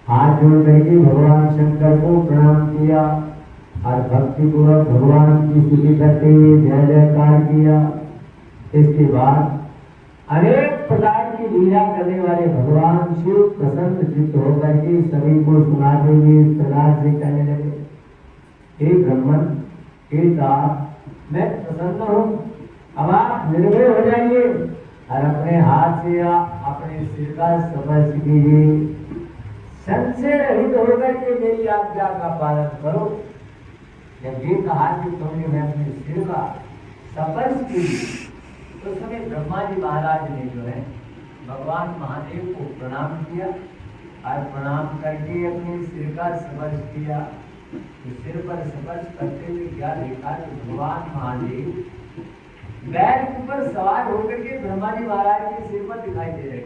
हाथ जोड़ करके भगवान शंकर को प्रणाम किया और भक्तिपूर्वक भगवान की स्तुति करते हुए जय जयकार किया। इसके बाद अनेक प्रकार की लीला करने वाले भगवान शिव प्रसन्न चित्त होकर के सभी को सुनाते हुए इस प्रकार से कहने लगे, हे ब्रह्मन, हे तात, मैं प्रसन्न हूँ, अब आप निर्भय हो जाइए और अपने हाथ से अपने सिर का स्पर्श कीजिए। संशय रहित होकर के मेरी आज्ञा का पालन करो। जब ये कहा कि तुमने मैं अपने सिर का स्पर्श कीजिए तो समय ब्रह्मा जी महाराज ने जो है भगवान महादेव को प्रणाम किया और प्रणाम करके अपने सिर का स्पर्श किया। तो सिर पर स्पर्श करते हुए क्या देखा कि भगवान महादेव बैल के ऊपर सवार होकर के ब्रह्मा जी महाराज के सिर पर दिखाई दे रहे।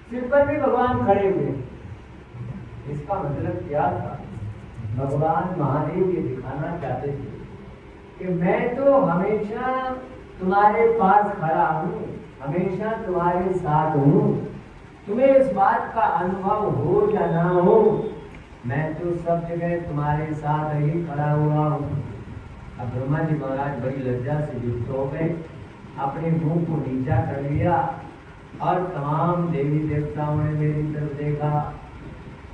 सिर पर भी भगवान खड़े हुए। इसका मतलब क्या था? भगवान महादेव ये दिखाना चाहते थे कि मैं तो हमेशा तुम्हारे पास खड़ा हूँ, हमेशा तुम्हारे साथ हूँ। तुम्हें इस बात का अनुभव हो या ना हो, मैं तो सब जगह तुम्हारे साथ ही खड़ा हुआ हूँ। अब ब्रह्मा जी महाराज बड़ी लज्जा से युक्त हो गए अपने मुंह को नीचा कर लिया और तमाम देवी देवताओं ने मेरी तरफ देखा।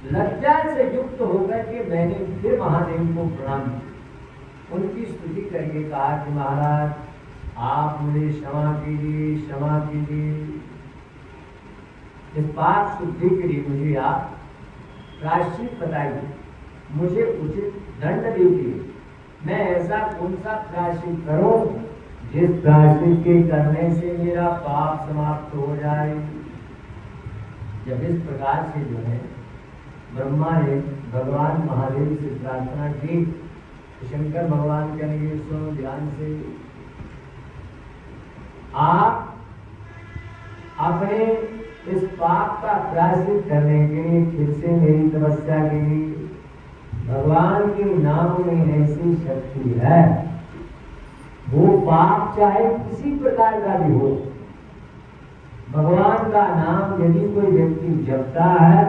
लज्जा से युक्त होकर के मैंने फिर महादेव को प्रणाम किया। उनकी स्तुति करके कहा कि महाराज आप मुझे क्षमा कीजिए, क्षमा कीजिए। इस पाप शुद्धि के लिए मुझे आप प्रायश्चित बताइए, मुझे उचित दंड दीजिए। मैं ऐसा कौन सा प्रायश्चित करूं जिस प्रायश्चित के करने से मेरा पाप समाप्त हो जाए। जब इस प्रकार से जो है ब्रह्मा ने भगवान महादेव से प्रार्थना की, शंकर भगवान कहेंगे सुनो ध्यान से, आप अपने इस पाप का प्रायश्चित करने के लिए फिर से मेरी तपस्या की। भगवान के नाम में ऐसी शक्ति है, वो पाप चाहे किसी प्रकार का भी हो, भगवान का नाम यदि कोई व्यक्ति जपता है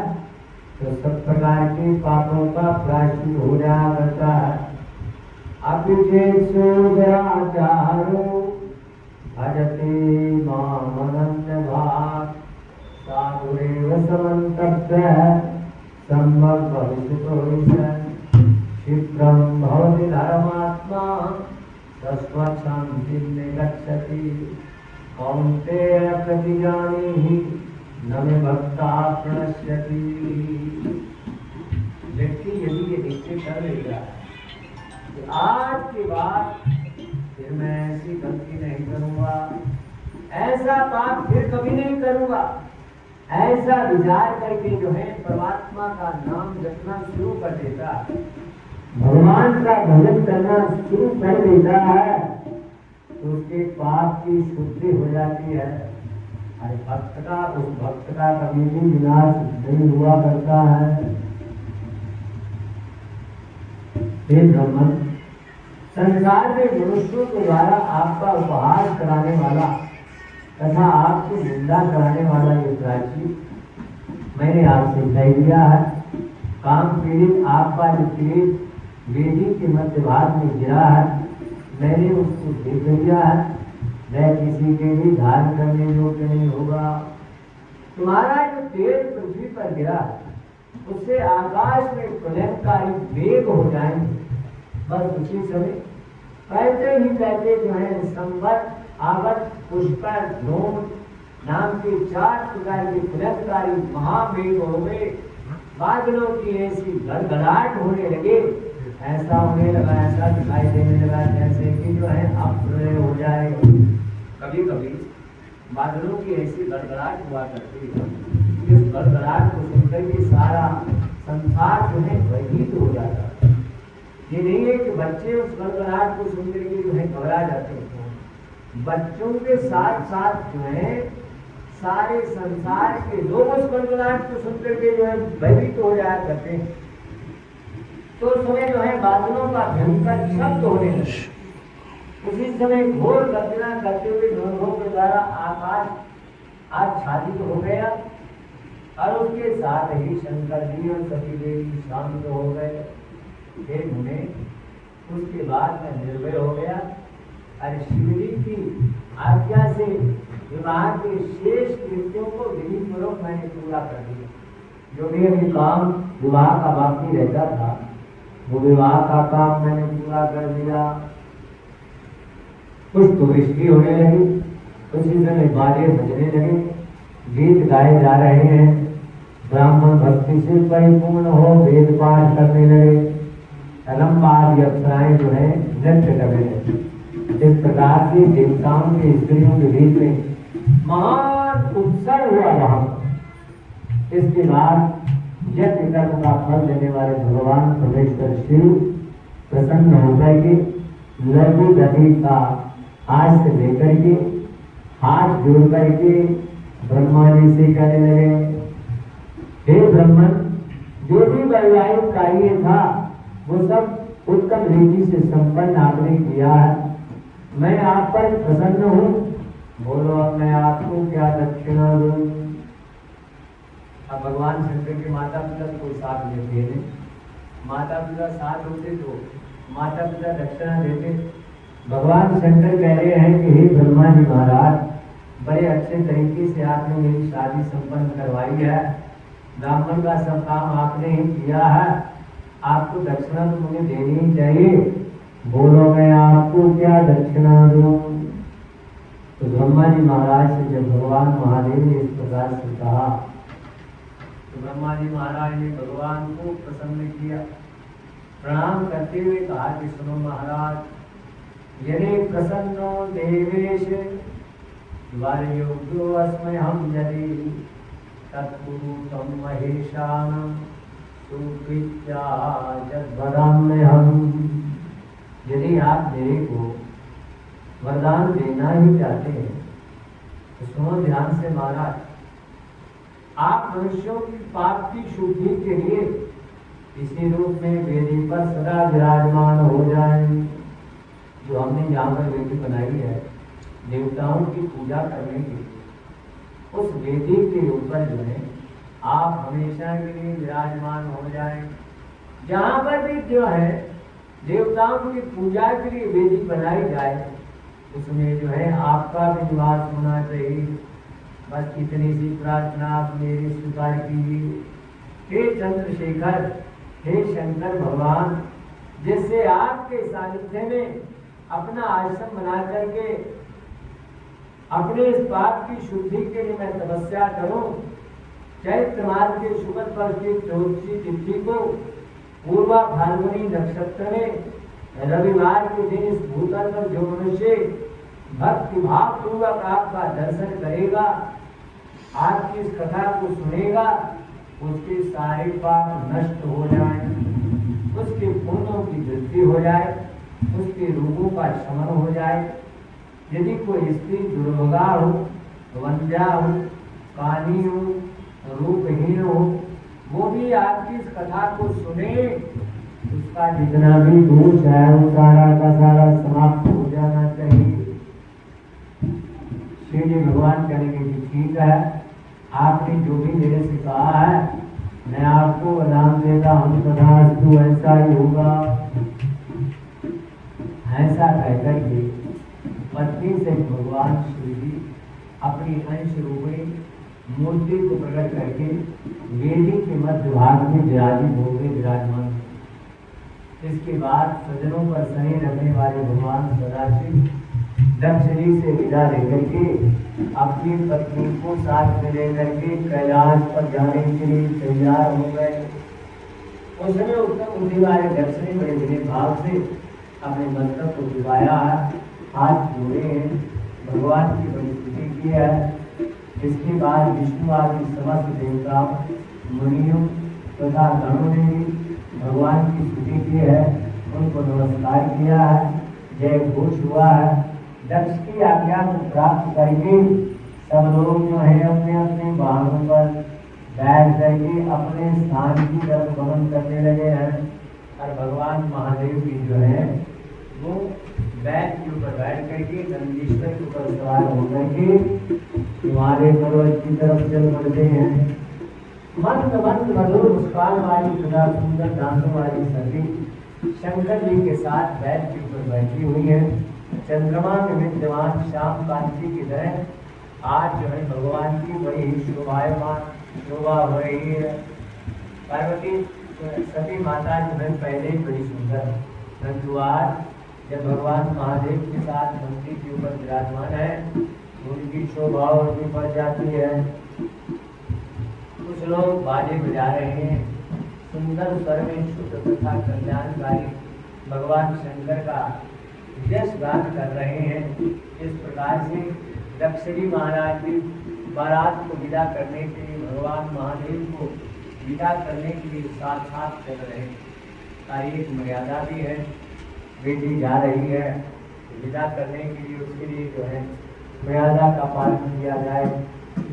तो सब प्रकार के पापों का प्रायश्चित हो जाया करता है। अपिचेत्सुदराचारो भजते मामनन्य भाग साधुरेव समन्तव्यः सम्यक् भविष्यतो क्षिप्रं भवति धर्मात्मा तस्मात् शान्तिं निगच्छति कौन्तेय प्रतिजानीहि न मे भक्ता प्रणश्यति। व्यक्ति यदि ये निश्चय कर लेता है कि आज के बाद फिर मैं ऐसी गलती नहीं करूंगा, ऐसा पाप फिर कभी नहीं करूंगा, ऐसा विचार करके जो है परमात्मा का नाम जपना शुरू कर देता है, भगवान का भजन करना शुरू कर देता है, तो उसके पाप की शुद्धि हो जाती है। अरे उस भक्त का कभी भी विनाश नहीं हुआ करता है। हे ब्रह्मन, संसार में मनुष्यों के द्वारा आपका उपहास कराने वाला तथा आपको निंदा कराने वाला ये प्रायश्चित मैंने आपसे कह दिया है। काम पीड़ित आपका जो क्लेश वेदी के मध्य भाग में गिरा है, मैंने उसको देख लिया है। मैं किसी के भी धारण करने योग्य नहीं होगा। तुम्हारा जो तेज पृथ्वी पर गिरा है उससे आकाश में प्रलयकारी वेग हो जाएंगे। बस उसी समय कहते ही कहते जो है संवत, आवत, पुष्कर, ध्रोण नाम के 4 प्रकार के प्रलयकारी महावेग हो गए। बादलों की ऐसी गड़गड़ाहट होने लगे, ऐसा होने लगा, ऐसा दिखाई देने लगा जैसे कि जो है अब प्रलय हो जाएगा। कभी कभी बादलों की ऐसी गड़गड़ाहट हुआ करती है, इस गड़गड़ाहट को सुनकर के सारा संसार जो है भयभीत हो जाता है। ये नहीं है कि बच्चे उस गड़गड़ाहट को सुनकर के जो है घबरा जाते हैं, बच्चों के साथ साथ जो है सारे संसार के लोग उस गड़गड़ाहट को सुनकर के जो है भयभीत हो जाया करते हैं। तो समय जो है बादलों का भयंकर शब्द होने लगे। उसी समय घोर गर्जना करते हुए मेघों के द्वारा आकाश आच्छादित हो गया और उसके साथ ही शंकर जी और सती देवी शांत हो गए। फिर उन्हें उसके बाद मैं निर्भय हो गया। अरे शिवजी की आज्ञा से विवाह के शेष कृत्यों को विधि पूर्वक मैंने पूरा कर दिया। जो भी अभी काम विवाह का बाकी रहता था वो विवाह का काम मैंने पूरा कर दिया। कुछ तो वृष्टि होने लगी, उसी समय बाजे बजने लगे, गीत गाए जा रहे हैं, ब्राह्मण भक्ति से परिपूर्ण हो वेद पाठ करने लगे, अलंबाद अप्सराएं जो है नृत्य करने लगे। इस प्रकार से देवताओं के स्त्रियों के बीच में महान उत्सव हुआ वहां। इसके बाद यज्ञ कर्म का फल देने वाले भगवान परमेश्वर शिव प्रसन्न होकर के लघु गति का हाथ से लेकर के हाथ जोड़ करके ब्रह्मा जी से कहने लगे, हे ब्रह्मन, जो भी वैवाहिक कार्य था वो सब उत्तम रीति से संपन्न आपने किया है। मैं आप पर प्रसन्न हूँ। बोलो अब मैं आपको क्या दक्षिणा दूं। अब भगवान शंकर के माता पिता को साथ लेते हैं। माता पिता साथ होते तो माता पिता दक्षिणा देते, भगवान शंकर कह रहे हैं कि हे ब्रह्मा जी महाराज, बड़े अच्छे तरीके से आपने मेरी शादी संपन्न करवाई है, ब्राह्मण का सब काम आपने ही किया है, आपको दक्षिणा तो मुझे देनी ही चाहिए। बोलो मैं आपको क्या दक्षिणा दूं? तो ब्रह्मा जी महाराज से जब भगवान महादेव ने इस प्रकार से कहा तो ब्रह्मा जी महाराज ने भगवान को प्रसन्न किया, प्रणाम करते हुए कहा कि सुनो महाराज, यदि प्रसन्नो देवेश योग्यो अस्मै हम यदि तत्कुरु तम महेशानम सुविद्या जद्वदाम्य हम। यदि आप मेरे को वरदान देना ही चाहते हैं तो सुनो ध्यान से महाराज, आप मनुष्यों की पाप की शुद्धि के लिए इसी रूप में वेदी पर सदा विराजमान हो जाए। जो हमने यहाँ पर वेदी बनाई है देवताओं की पूजा करने के लिए, उस वेदी के ऊपर जो है आप हमेशा के लिए विराजमान हो जाएं। जहाँ पर भी जो है देवताओं की पूजा के लिए वेदी बनाई जाए उसमें जो है आपका भी निवास होना चाहिए। बस इतनी सी प्रार्थना आप मेरी स्वीकार कीजिए। हे चंद्रशेखर, हे शंकर भगवान, जिससे आपके सानिध्य में अपना आश्रम बना करके अपने इस पाप की शुद्धि के लिए मैं तपस्या करूं। चैत्र मास के शुक्ल पक्ष की 14वीं तिथि को पूर्वा फाल्गुनी नक्षत्र में रविवार के दिन इस भूतल पर जो मनुष्य भक्ति भाव पूर्वक आपका दर्शन करेगा, आपकी इस कथा को सुनेगा, उसके सारे पाप नष्ट हो जाए, उसके पुण्यों की वृद्धि हो जाए, उसके रोगों का शमन हो जाए। यदि कोई स्त्री दुर्भगा हो, वंध्या हो, कानी हो, रूपहीन हो, वो भी आपकी इस कथा को सुने, उसका जितना भी दोष है वो सारा का सारा समाप्त हो जाना चाहिए। श्री जी भगवान कहेंगे कि ठीक है, आपने जो भी मेरे से कहा है मैं आपको वरदान देता हूँ, तथास्तु ऐसा ही होगा। ऐसा कहकर के पत्नी से भगवान श्री जी अपनी अंश रूपी मूर्ति को प्रकट करके वेदी के मध्य भाग में विराजमान। इसके बाद सज्जनों पर सने रखने वाले भगवान सदाशिव दक्षिणी से विदा लेकर के अपनी पत्नी को साथ में लेकर के कैलाश पर जाने के लिए तैयार हो गए। उस समय उत्तम बुद्धि वाले दक्षिणी बड़े विनय भाव से अपने मंत्र को दिवाया है, हाथ जोड़े हैं, भगवान की बड़ी स्तुति की है। इसके बाद विष्णु आदि समस्त देवता मुनियों तथा गणों ने भी भगवान की स्तुति की है, उनको नमस्कार किया है, जय घोष हुआ है। दक्ष की आज्ञा को प्राप्त करके सब लोग जो है अपने अपने वाहनों पर बैठ करके अपने स्थान की तरफ गमन करने लगे हैं। और भगवान महादेव की जो है वो बैठ के ऊपर बैठ करके नंदीश्वर के ऊपर सवार होकर के हिमालय पर्वत की तरफ चल पड़ते हैं। मंद मंद मधुर मुस्कान वाली सदा सुंदर दांतों वाली सती शंकर जी के साथ बैठ के ऊपर बैठी हुई है। चंद्रमा में विद्यमान श्याम कांति की तरह आज जो है भगवान की बड़ी ही शोभा हो रही है। पार्वती सती माता जो है पहले ही बड़ी सुंदर है, परंतु आज जब भगवान महादेव के साथ मंदिर के ऊपर विराजमान है उनकी शोभा और भी बढ़ जाती है। कुछ लोग बाजे बजा रहे हैं, सुंदर स्वर में शुद्ध तथा कल्याणकारी भगवान शंकर का यश गान कर रहे हैं। इस प्रकार से दक्षिणी महाराज की बारात को विदा करने के लिए भगवान महादेव को विदा करने के लिए साथ साथ चल रहे हैं। तारीख मर्यादा भी है, बेटी जा रही है, विदा करने के लिए उसके लिए जो है मर्यादा का पालन किया जाए।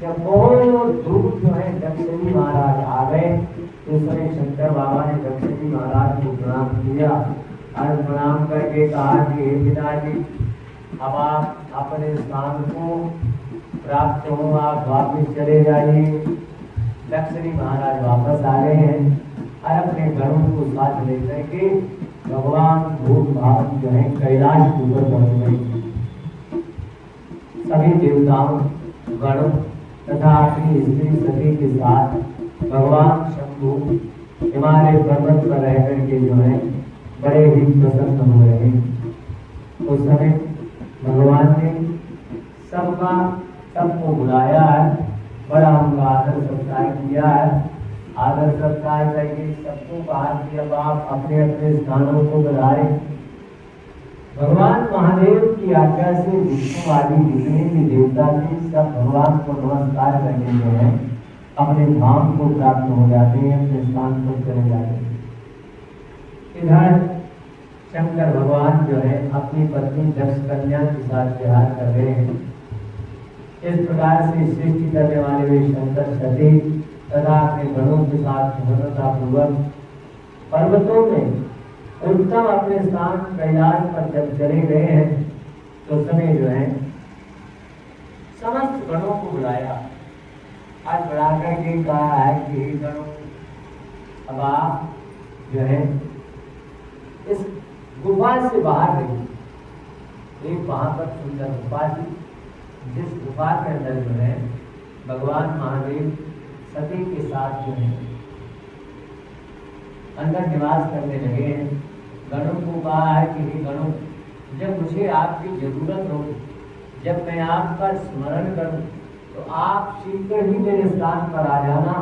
जब बहुत दूर जो है दक्षिणी महाराज आ गए तो समय शंकर बाबा ने दक्षिणी महाराज को प्रणाम किया और प्रणाम करके कहा कि हे पिताजी, अब आप अपने स्थान को प्राप्त हो, आप वापिस चले जाइए। दक्षिणी महाराज वापस आ गए हैं और अपने घरों को साथ लेकर के भगवान भूत भाव जो है कैलाश के ऊपर पहुंच गए। सभी देवताओं गणों तथा अपनी स्त्री सती के साथ भगवान शंभु हिमालय पर्वत पर रह करके जो है बड़े ही प्रसन्न हो रहे हैं। उस समय भगवान ने सबको बुलाया है, बड़ा उनका आदर सत्कार किया है। आदर सत्कार करके सबको बाहर किया, आप अपने अपने स्थानों को बनाए। भगवान महादेव की आज्ञा से विष्णु आदि जितने भी देवता थे सब भगवान को नमस्कार करने जो है अपने धाम को प्राप्त हो जाते हैं, अपने स्थान पर चले जाते हैं। इधर शंकर भगवान जो है अपनी पत्नी दक्ष कन्या के साथ विहार कर रहे हैं। इस प्रकार से सृष्टि करने वाले वे शंकर सती तथा अपने गणों के साथ पूर्वक पर्वतों में उत्तम अपने स्थान कैलाश पर जब चले गए हैं तो समय जो है समस्त गणों को बुलाया। आज बुलाकर के कहा है कि हे गणों, अब आप जो है इस गुफा से बाहर रहिए। एक वहां पर सुंदर गुफा थी, जिस गुफा के अंदर जो है भगवान महादेव सती के साथ जो है अंदर निवास करने लगे हैं। गणों को कहा है कि हे गणों, जब मुझे आपकी जरूरत हो, जब मैं आपका स्मरण करूं तो आप शीघ्र ही मेरे स्थान पर आ जाना,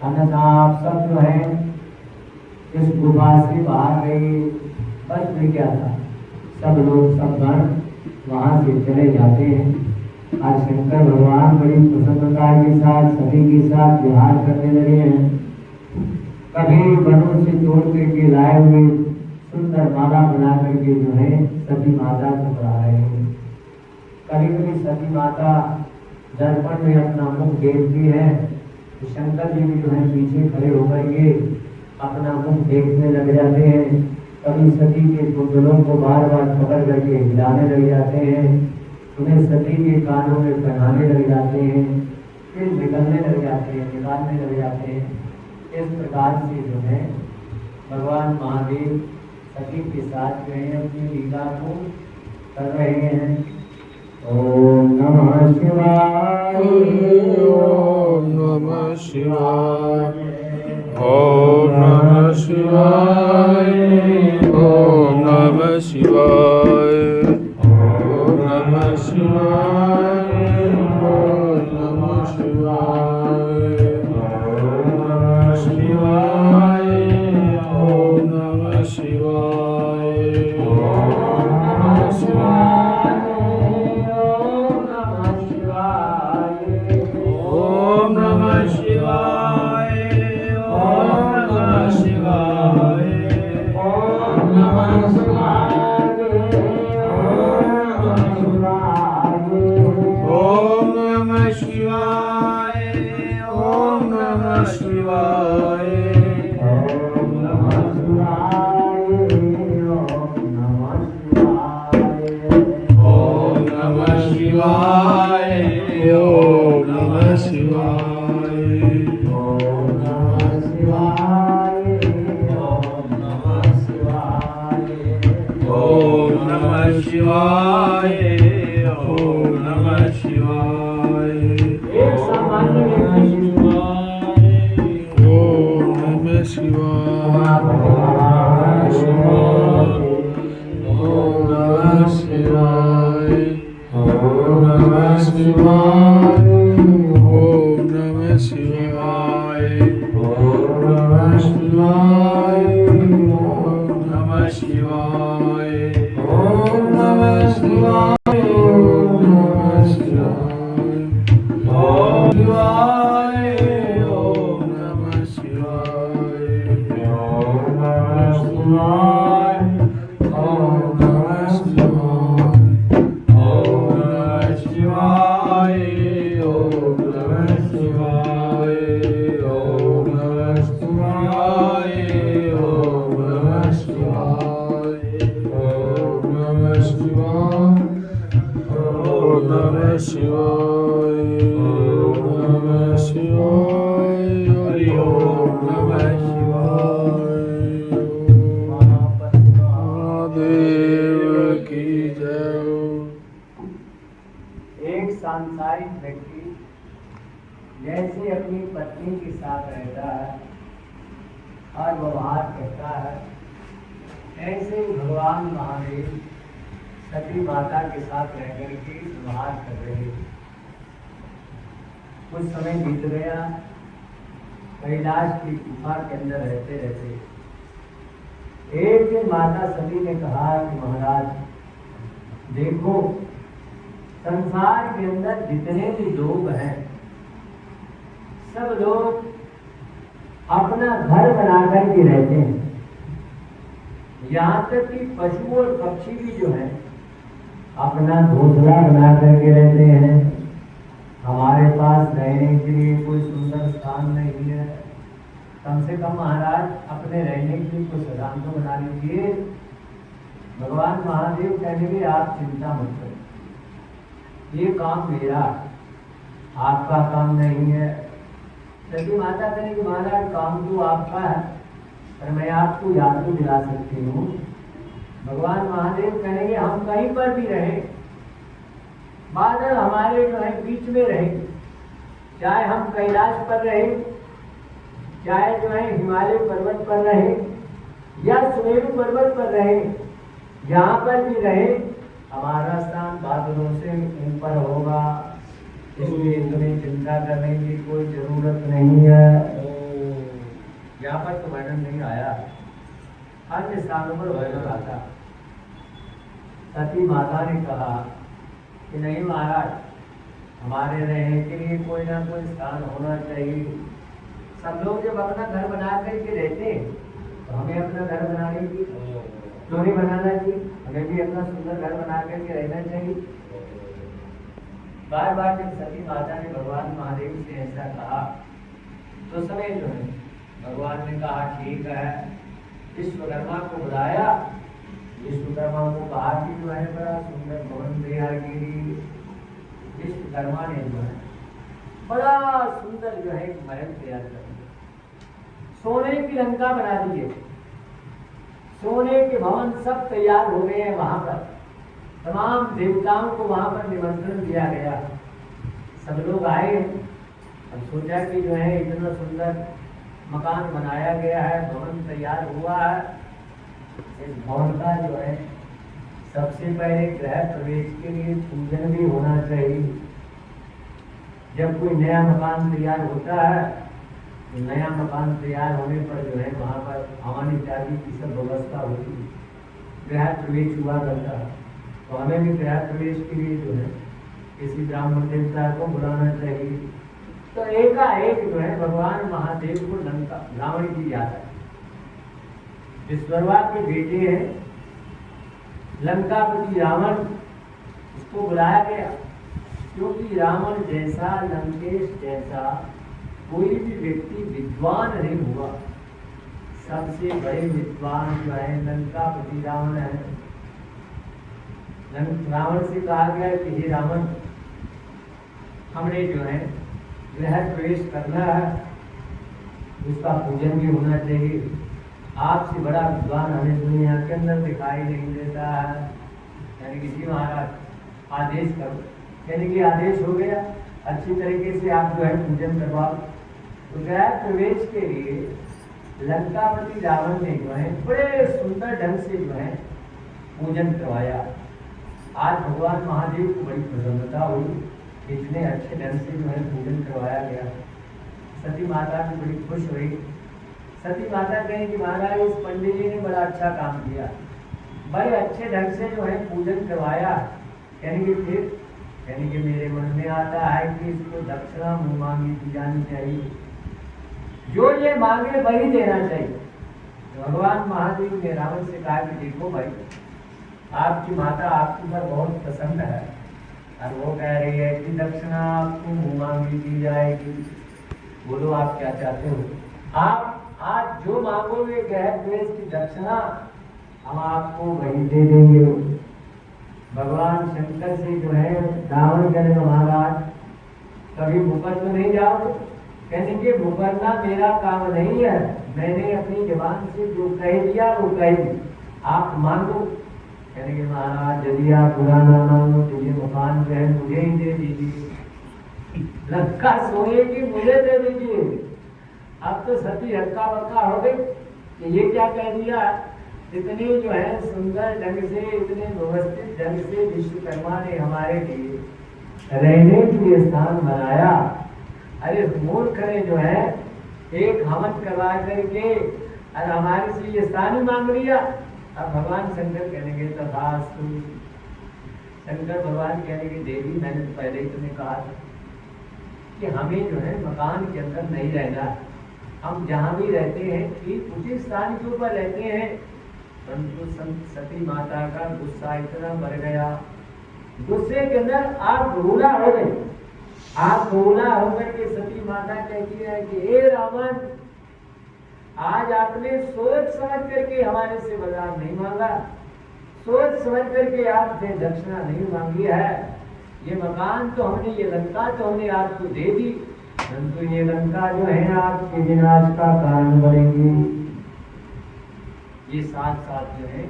अन्यथा आप सब जो है इस गुफा से बाहर गए। बस में क्या था, सब लोग सब गण वहां से चले जाते हैं। आज शंकर भगवान बड़ी प्रसन्नता के साथ सभी के साथ विहार करने लगे हैं। कभी वनों से तोड़ करके लाए हुए सुंदर माला बना करके जो है सती माता को पढ़ा रहे हैं। कभी कभी सती माता दर्पण में अपना मुख देखती है तो शंकर जी भी जो है पीछे खड़े होकर के अपना मुख देखने लग जाते हैं। कभी सती के कुंडलों को बार बार पकड़ करके हिलाने लग जाते हैं, उन्हें सती के कानों में पहनाने लग जाते हैं, फिर निकलने लग जाते हैं, निकालने लग जाते हैं। इस प्रकार से जो है भगवान महादेव सती के साथ जो है अपनी लीला को कर रहे हैं। ओम नमः शिवाय, ओम नमः शिवाय, ओम नमः शिवाय, ओम नमः शिवाय, ओम नमः शिवाय, ओम नमः शिवाय, ओम नमः शिवाय, ओम नमः शिवाय, ओम नमः शिवाय, ओम नमः शिवाय, ओम नमः शिवाय, ओम नमः शिवाय, ओम नमः शिवाय, ओम नमः शिवाय, ओम नमः ओम नमः शिवाय, ओम नमः शिवाय, ओम नमः शिवाय, ओम नमः शिवाय, ओम नमः शिवाय, ओम नमः शिवाय। एक सामान्य व्यक्ति ओम नमः शिवाय, ओम नमः शिवाय, ओम नमः शिवाय, ओम नमः शिवाय, ओम नमः शिवाय, ओम नमः शिवाय, ओम नमः शिवाय, ओम नमः शिवाय, ओम शिवाय, ओम नमः शिवाय, ओम नमः शिवाय, ओम नमः शिवाय, ओम नमः शिवाय, ओम नमः शिवाय, ओम नमः शिवाय, ओम नमः शिवाय, ओम नमः शिवाय, ओम नमः शिवाय, ओम नमः जैसे अपनी पत्नी के साथ रहता है और व्यवहार करता है, ऐसे ही भगवान महादेव सती माता के साथ रह करके व्यवहार कर रहे हैं। कुछ समय बीत गया, कैलाश की गुफा के अंदर रहते रहते एक दिन माता सती ने कहा कि महाराज देखो, संसार के अंदर जितने भी लोग हैं सब लोग अपना घर बना करके रहते हैं। यहाँ तक कि पशु और पक्षी भी जो है अपना घोंसला बना करके रहते हैं। हमारे पास रहने के लिए कोई सुंदर स्थान नहीं है, कम से कम महाराज अपने रहने के लिए कुछ स्थान तो बना लीजिए। भगवान महादेव कहेंगे आप चिंता मत करो, ये काम मेरा, आपका काम नहीं है। सती माता कहेंगे महाराज काम तो आपका है, पर मैं आपको याद तो दिला सकती हूँ। भगवान महादेव कहेंगे हम कहीं पर भी रहें, बादल हमारे जो है बीच में रहे, चाहे हम कैलाश पर रहे, चाहे जो है हिमालय पर्वत पर रहे या सुमेरु पर्वत पर रहे, जहाँ पर भी रहे हमारा स्थान बादलों से ऊपर होगा, इसलिए तुम्हें चिंता करने की कोई जरूरत नहीं है। यहाँ पर तो वर्णन नहीं आया, अन्य स्थानों पर वर्णन आता। सती माता ने कहा कि नहीं महाराज, हमारे रहने के लिए कोई ना कोई स्थान होना चाहिए। सब लोग जब अपना घर बना करके रहते हैं तो हमें अपना घर बनाने की क्यों नहीं बनाना चाहिए, हमें भी अपना सुंदर घर बना करके रहना चाहिए। बार बार जब सती माता ने भगवान महादेव से ऐसा कहा तो समय जो है भगवान ने कहा ठीक है, विश्वकर्मा को बुलाया। विश्वकर्मा को कहा कि जो है बड़ा सुंदर भवन तैयार कीजिए। विश्वकर्मा ने जो है बड़ा सुंदर जो है एक महल तैयार कर दिया, सोने की लंका बना दिए, सोने के भवन सब तैयार हो गए हैं। वहां पर तमाम देवताओं को वहां पर निमंत्रण दिया गया, सब लोग आए। अब सोचा कि जो है इतना सुंदर मकान बनाया गया है, भवन तैयार हुआ है, इस भवन का जो है सबसे पहले गृह प्रवेश के लिए पूजन भी होना चाहिए। जब कोई नया मकान तैयार होता है तो नया मकान तैयार होने पर जो है वहाँ पर हवन इत्यादि की सब व्यवस्था होती है, गृह प्रवेश हुआ करता है। तो हमें भी गृह प्रवेश के लिए जो है किसी ब्राह्मण देवता को बुलाना चाहिए। तो एकाएक जो है भगवान महादेव को लंका रावण की याद है। विश्वकर्मा के बेटे हैं लंकापति रावण, उसको बुलाया गया क्योंकि रावण जैसा, लंकेश जैसा कोई भी व्यक्ति विद्वान नहीं हुआ। सबसे बड़े विद्वान जो है लंकापति रावण है। रावण से कहा गया कि हे रावण, हमने जो है गृह प्रवेश करना है, उसका पूजन भी होना चाहिए। आपसे बड़ा विद्वान हमें दुनिया के अंदर दिखाई नहीं देता है। यानी कि जी महाराज आदेश करो। यानी कि आदेश हो गया, अच्छी तरीके से आप जो है पूजन करवाओ। तो गृह प्रवेश के लिए लंकापति रावण ने जो है बड़े सुंदर ढंग से जो है पूजन करवाया। आज भगवान महादेव को बड़ी प्रसन्नता हुई, इतने अच्छे ढंग से जो है पूजन करवाया गया। सती माता भी बड़ी खुश हुई। सती माता कहें कि महाराज इस पंडित जी ने बड़ा अच्छा काम किया, बड़े अच्छे ढंग से जो है पूजन करवाया। यानी कि फिर यानी कि मेरे मन में आता है कि इसको दक्षिणा मुँह मांगी दी जानी चाहिए, जो ये मांगे वही देना चाहिए। तो भगवान महादेव ने रावण से कहा कि देखो भाई, आपकी माता आपके ऊपर बहुत प्रसन्न है और वो कह रही है कि दक्षिणा आपको मुँह मांगी दी जाएगी। बोलो आप क्या चाहते हो? आप आज जो मांगोगे गृह प्रवेश की दक्षिणा हम आपको वही दे देंगे। भगवान शंकर से जो है रावण कहेगा महाराज कभी मुकर तो नहीं जाओगे? कहने के मुकरना मेरा काम नहीं है, मैंने अपनी जबान से जो कह दिया वो कह दी, आप मांगो। कहने के महाराज यदि आप बुरा ना मांगो तो ये मकान जो है मुझे ही दे दीजिए। लंका सोएगी मुझे दे दीजिए। अब तो सती हक्का बक्का हो गई कि ये क्या कह दिया, इतने जो है सुंदर ढंग से, इतने व्यवस्थित ढंग से विश्वकर्मा ने हमारे लिए रहने के लिए स्थान बनाया। अरे मूर्ख ने जो है एक हवन करवा करके और हमारे से ये स्थान ही मांग लिया। अब भगवान शंकर कहेंगे तथास्तु। शंकर भगवान कहेंगे देवी मैंने तो पहले ही तुम्हें कहा था कि हमें जो है मकान के अंदर नहीं रहना, हम जहाँ भी रहते हैं ठीक उसी स्थान के ऊपर रहते हैं। परंतु सती माता का गुस्सा इतना बढ़ गया, गुस्से के अंदर आग बबूला हो गई। आग बबूला होकर के सती माता कहती है कि हे रावण, आज आपने सोच समझ करके हमारे से वरदान नहीं मांगा, सोच समझ करके आपसे दक्षिणा नहीं मांगी है। ये मकान तो हमने, ये लंका तो हमने आपको दे दी, परंतु ये लंका जो है आपके विनाश का कारण बनेगी। ये साथ साथ जो है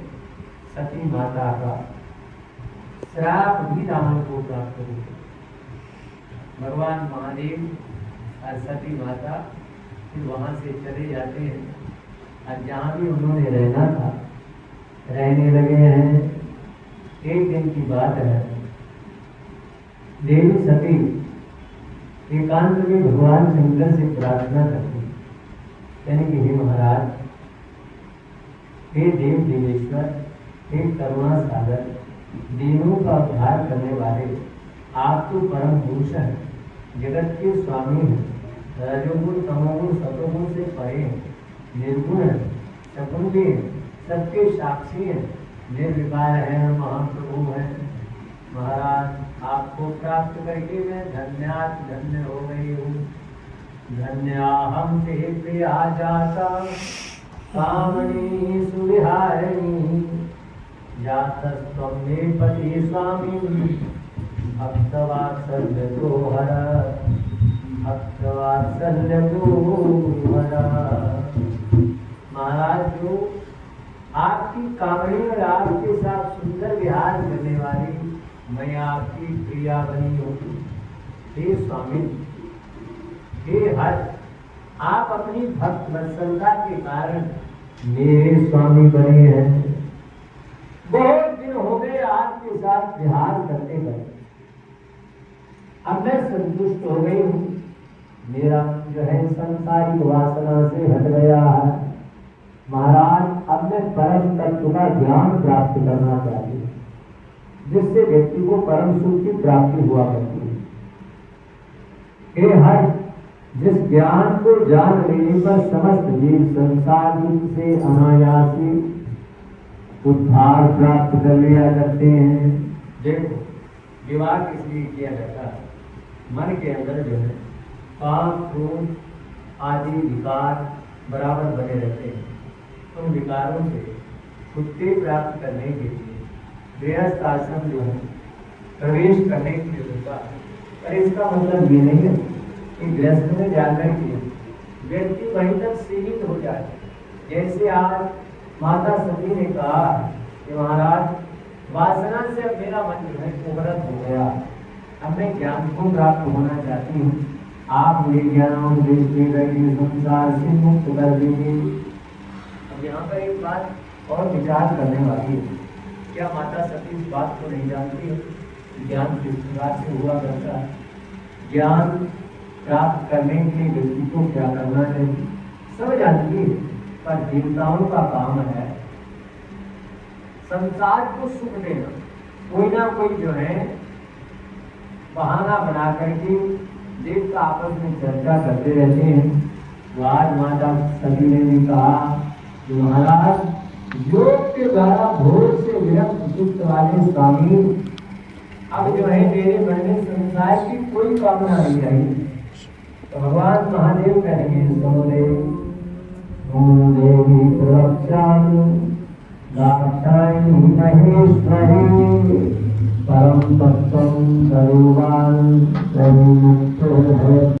सती माता का श्राप भी रावण को प्राप्त होगा। भगवान महादेव और सती माता फिर वहां से चले जाते हैं और जहाँ भी उन्होंने रहना था रहने लगे हैं। एक दिन की बात है, देवी सती एकांत में भगवान शंकर से प्रार्थना करती, यानी कि हे महाराज, हे देव देवेश्वर, हे करुणा सागर, दीनों का उद्धार करने वाले, आप तो परम पुरुष हैं, जगत के स्वामी हैं, रजोगुण तमोगुण सतोगुण से परे हैं, निर्गुण हैं, सगुण भी हैं, सबके साक्षी हैं, निर्विकार हैं, महाप्रभु हैं। महाराज, आपको प्राप्त करके मैं धन्य हो गई हूँ। धन्याहम ते प्रिया जाता कामनी सुविहारिणी, जातस्त्वं मे पति स्वामी भक्तवात्सल्य दोहर, भक्तवात्सल्य दोहर। महाराज, जो आपकी कामनी और आपके साथ सुंदर विहार करने वाली मैं आपकी प्रिया बनी हूँ। हे स्वामी, हे हर, आप अपनी भक्त वत्सलता के कारण मेरे स्वामी बने हैं। बहुत दिन हो गए आपके साथ विहार करते करते, अब मैं संतुष्ट हो गई हूँ। मेरा जो है संसारिक वासना से हट गया है। महाराज, अब मैं परम तत्व का ज्ञान प्राप्त करना चाहती हूँ, जिससे व्यक्ति को परम सुख की प्राप्ति हुआ करती है। हे हर, जिस ज्ञान को जान लेने पर समस्त जीव संसार दुख से अनायासी उद्धार प्राप्त कर लिया करते हैं। देखो, विवाह किस लिए किया जाता है? मन के अंदर जो है काम क्रोध आदि विकार बराबर बने रहते हैं। उन विकारों से मुक्ति प्राप्त करने के लिए गृहस्थ आश्रम जो है प्रवेश करने के लिए होता है। पर इसका मतलब ये नहीं है कि गृहस्थ में जाकर के व्यक्ति वहीं तक सीमित हो जाए। जैसे आज माता सती ने कहा कि महाराज, वासना से अब मेरा मन जो है कुबरत हो गया, अब मैं ज्ञान को प्राप्त होना चाहती हूँ, आप मुझे ज्ञानोपदेश देकर के संसार से मुक्त कर दीजिए। अब यहाँ पर एक बात और विचार करने वाली है, क्या माता सती इस बात को नहीं जानती है? ज्ञान किस प्रकार से हुआ करता है? ज्ञान प्राप्त करने के लिए व्यक्ति को क्या करना चाहिए सब जानती है, पर देवताओं का काम है संसार को सुख देना। कोई ना कोई जो है बहाना बना करके देवता आपस में चर्चा करते रहते हैं। तो आज माता सती ने भी कहा कि महाराज, योग के द्वारा भोग से विरक्त चित्त वाले स्वामी, अब जो है मेरे मन में संसार की कोई कामना नहीं रही। तो भगवान महादेव कहेंगे, सोदेव ओम देवी प्रवक्ष्यामि दाक्षायणी महेश्वरी, परम तत्त्वं सर्वान् प्रविमुक्तो भवति।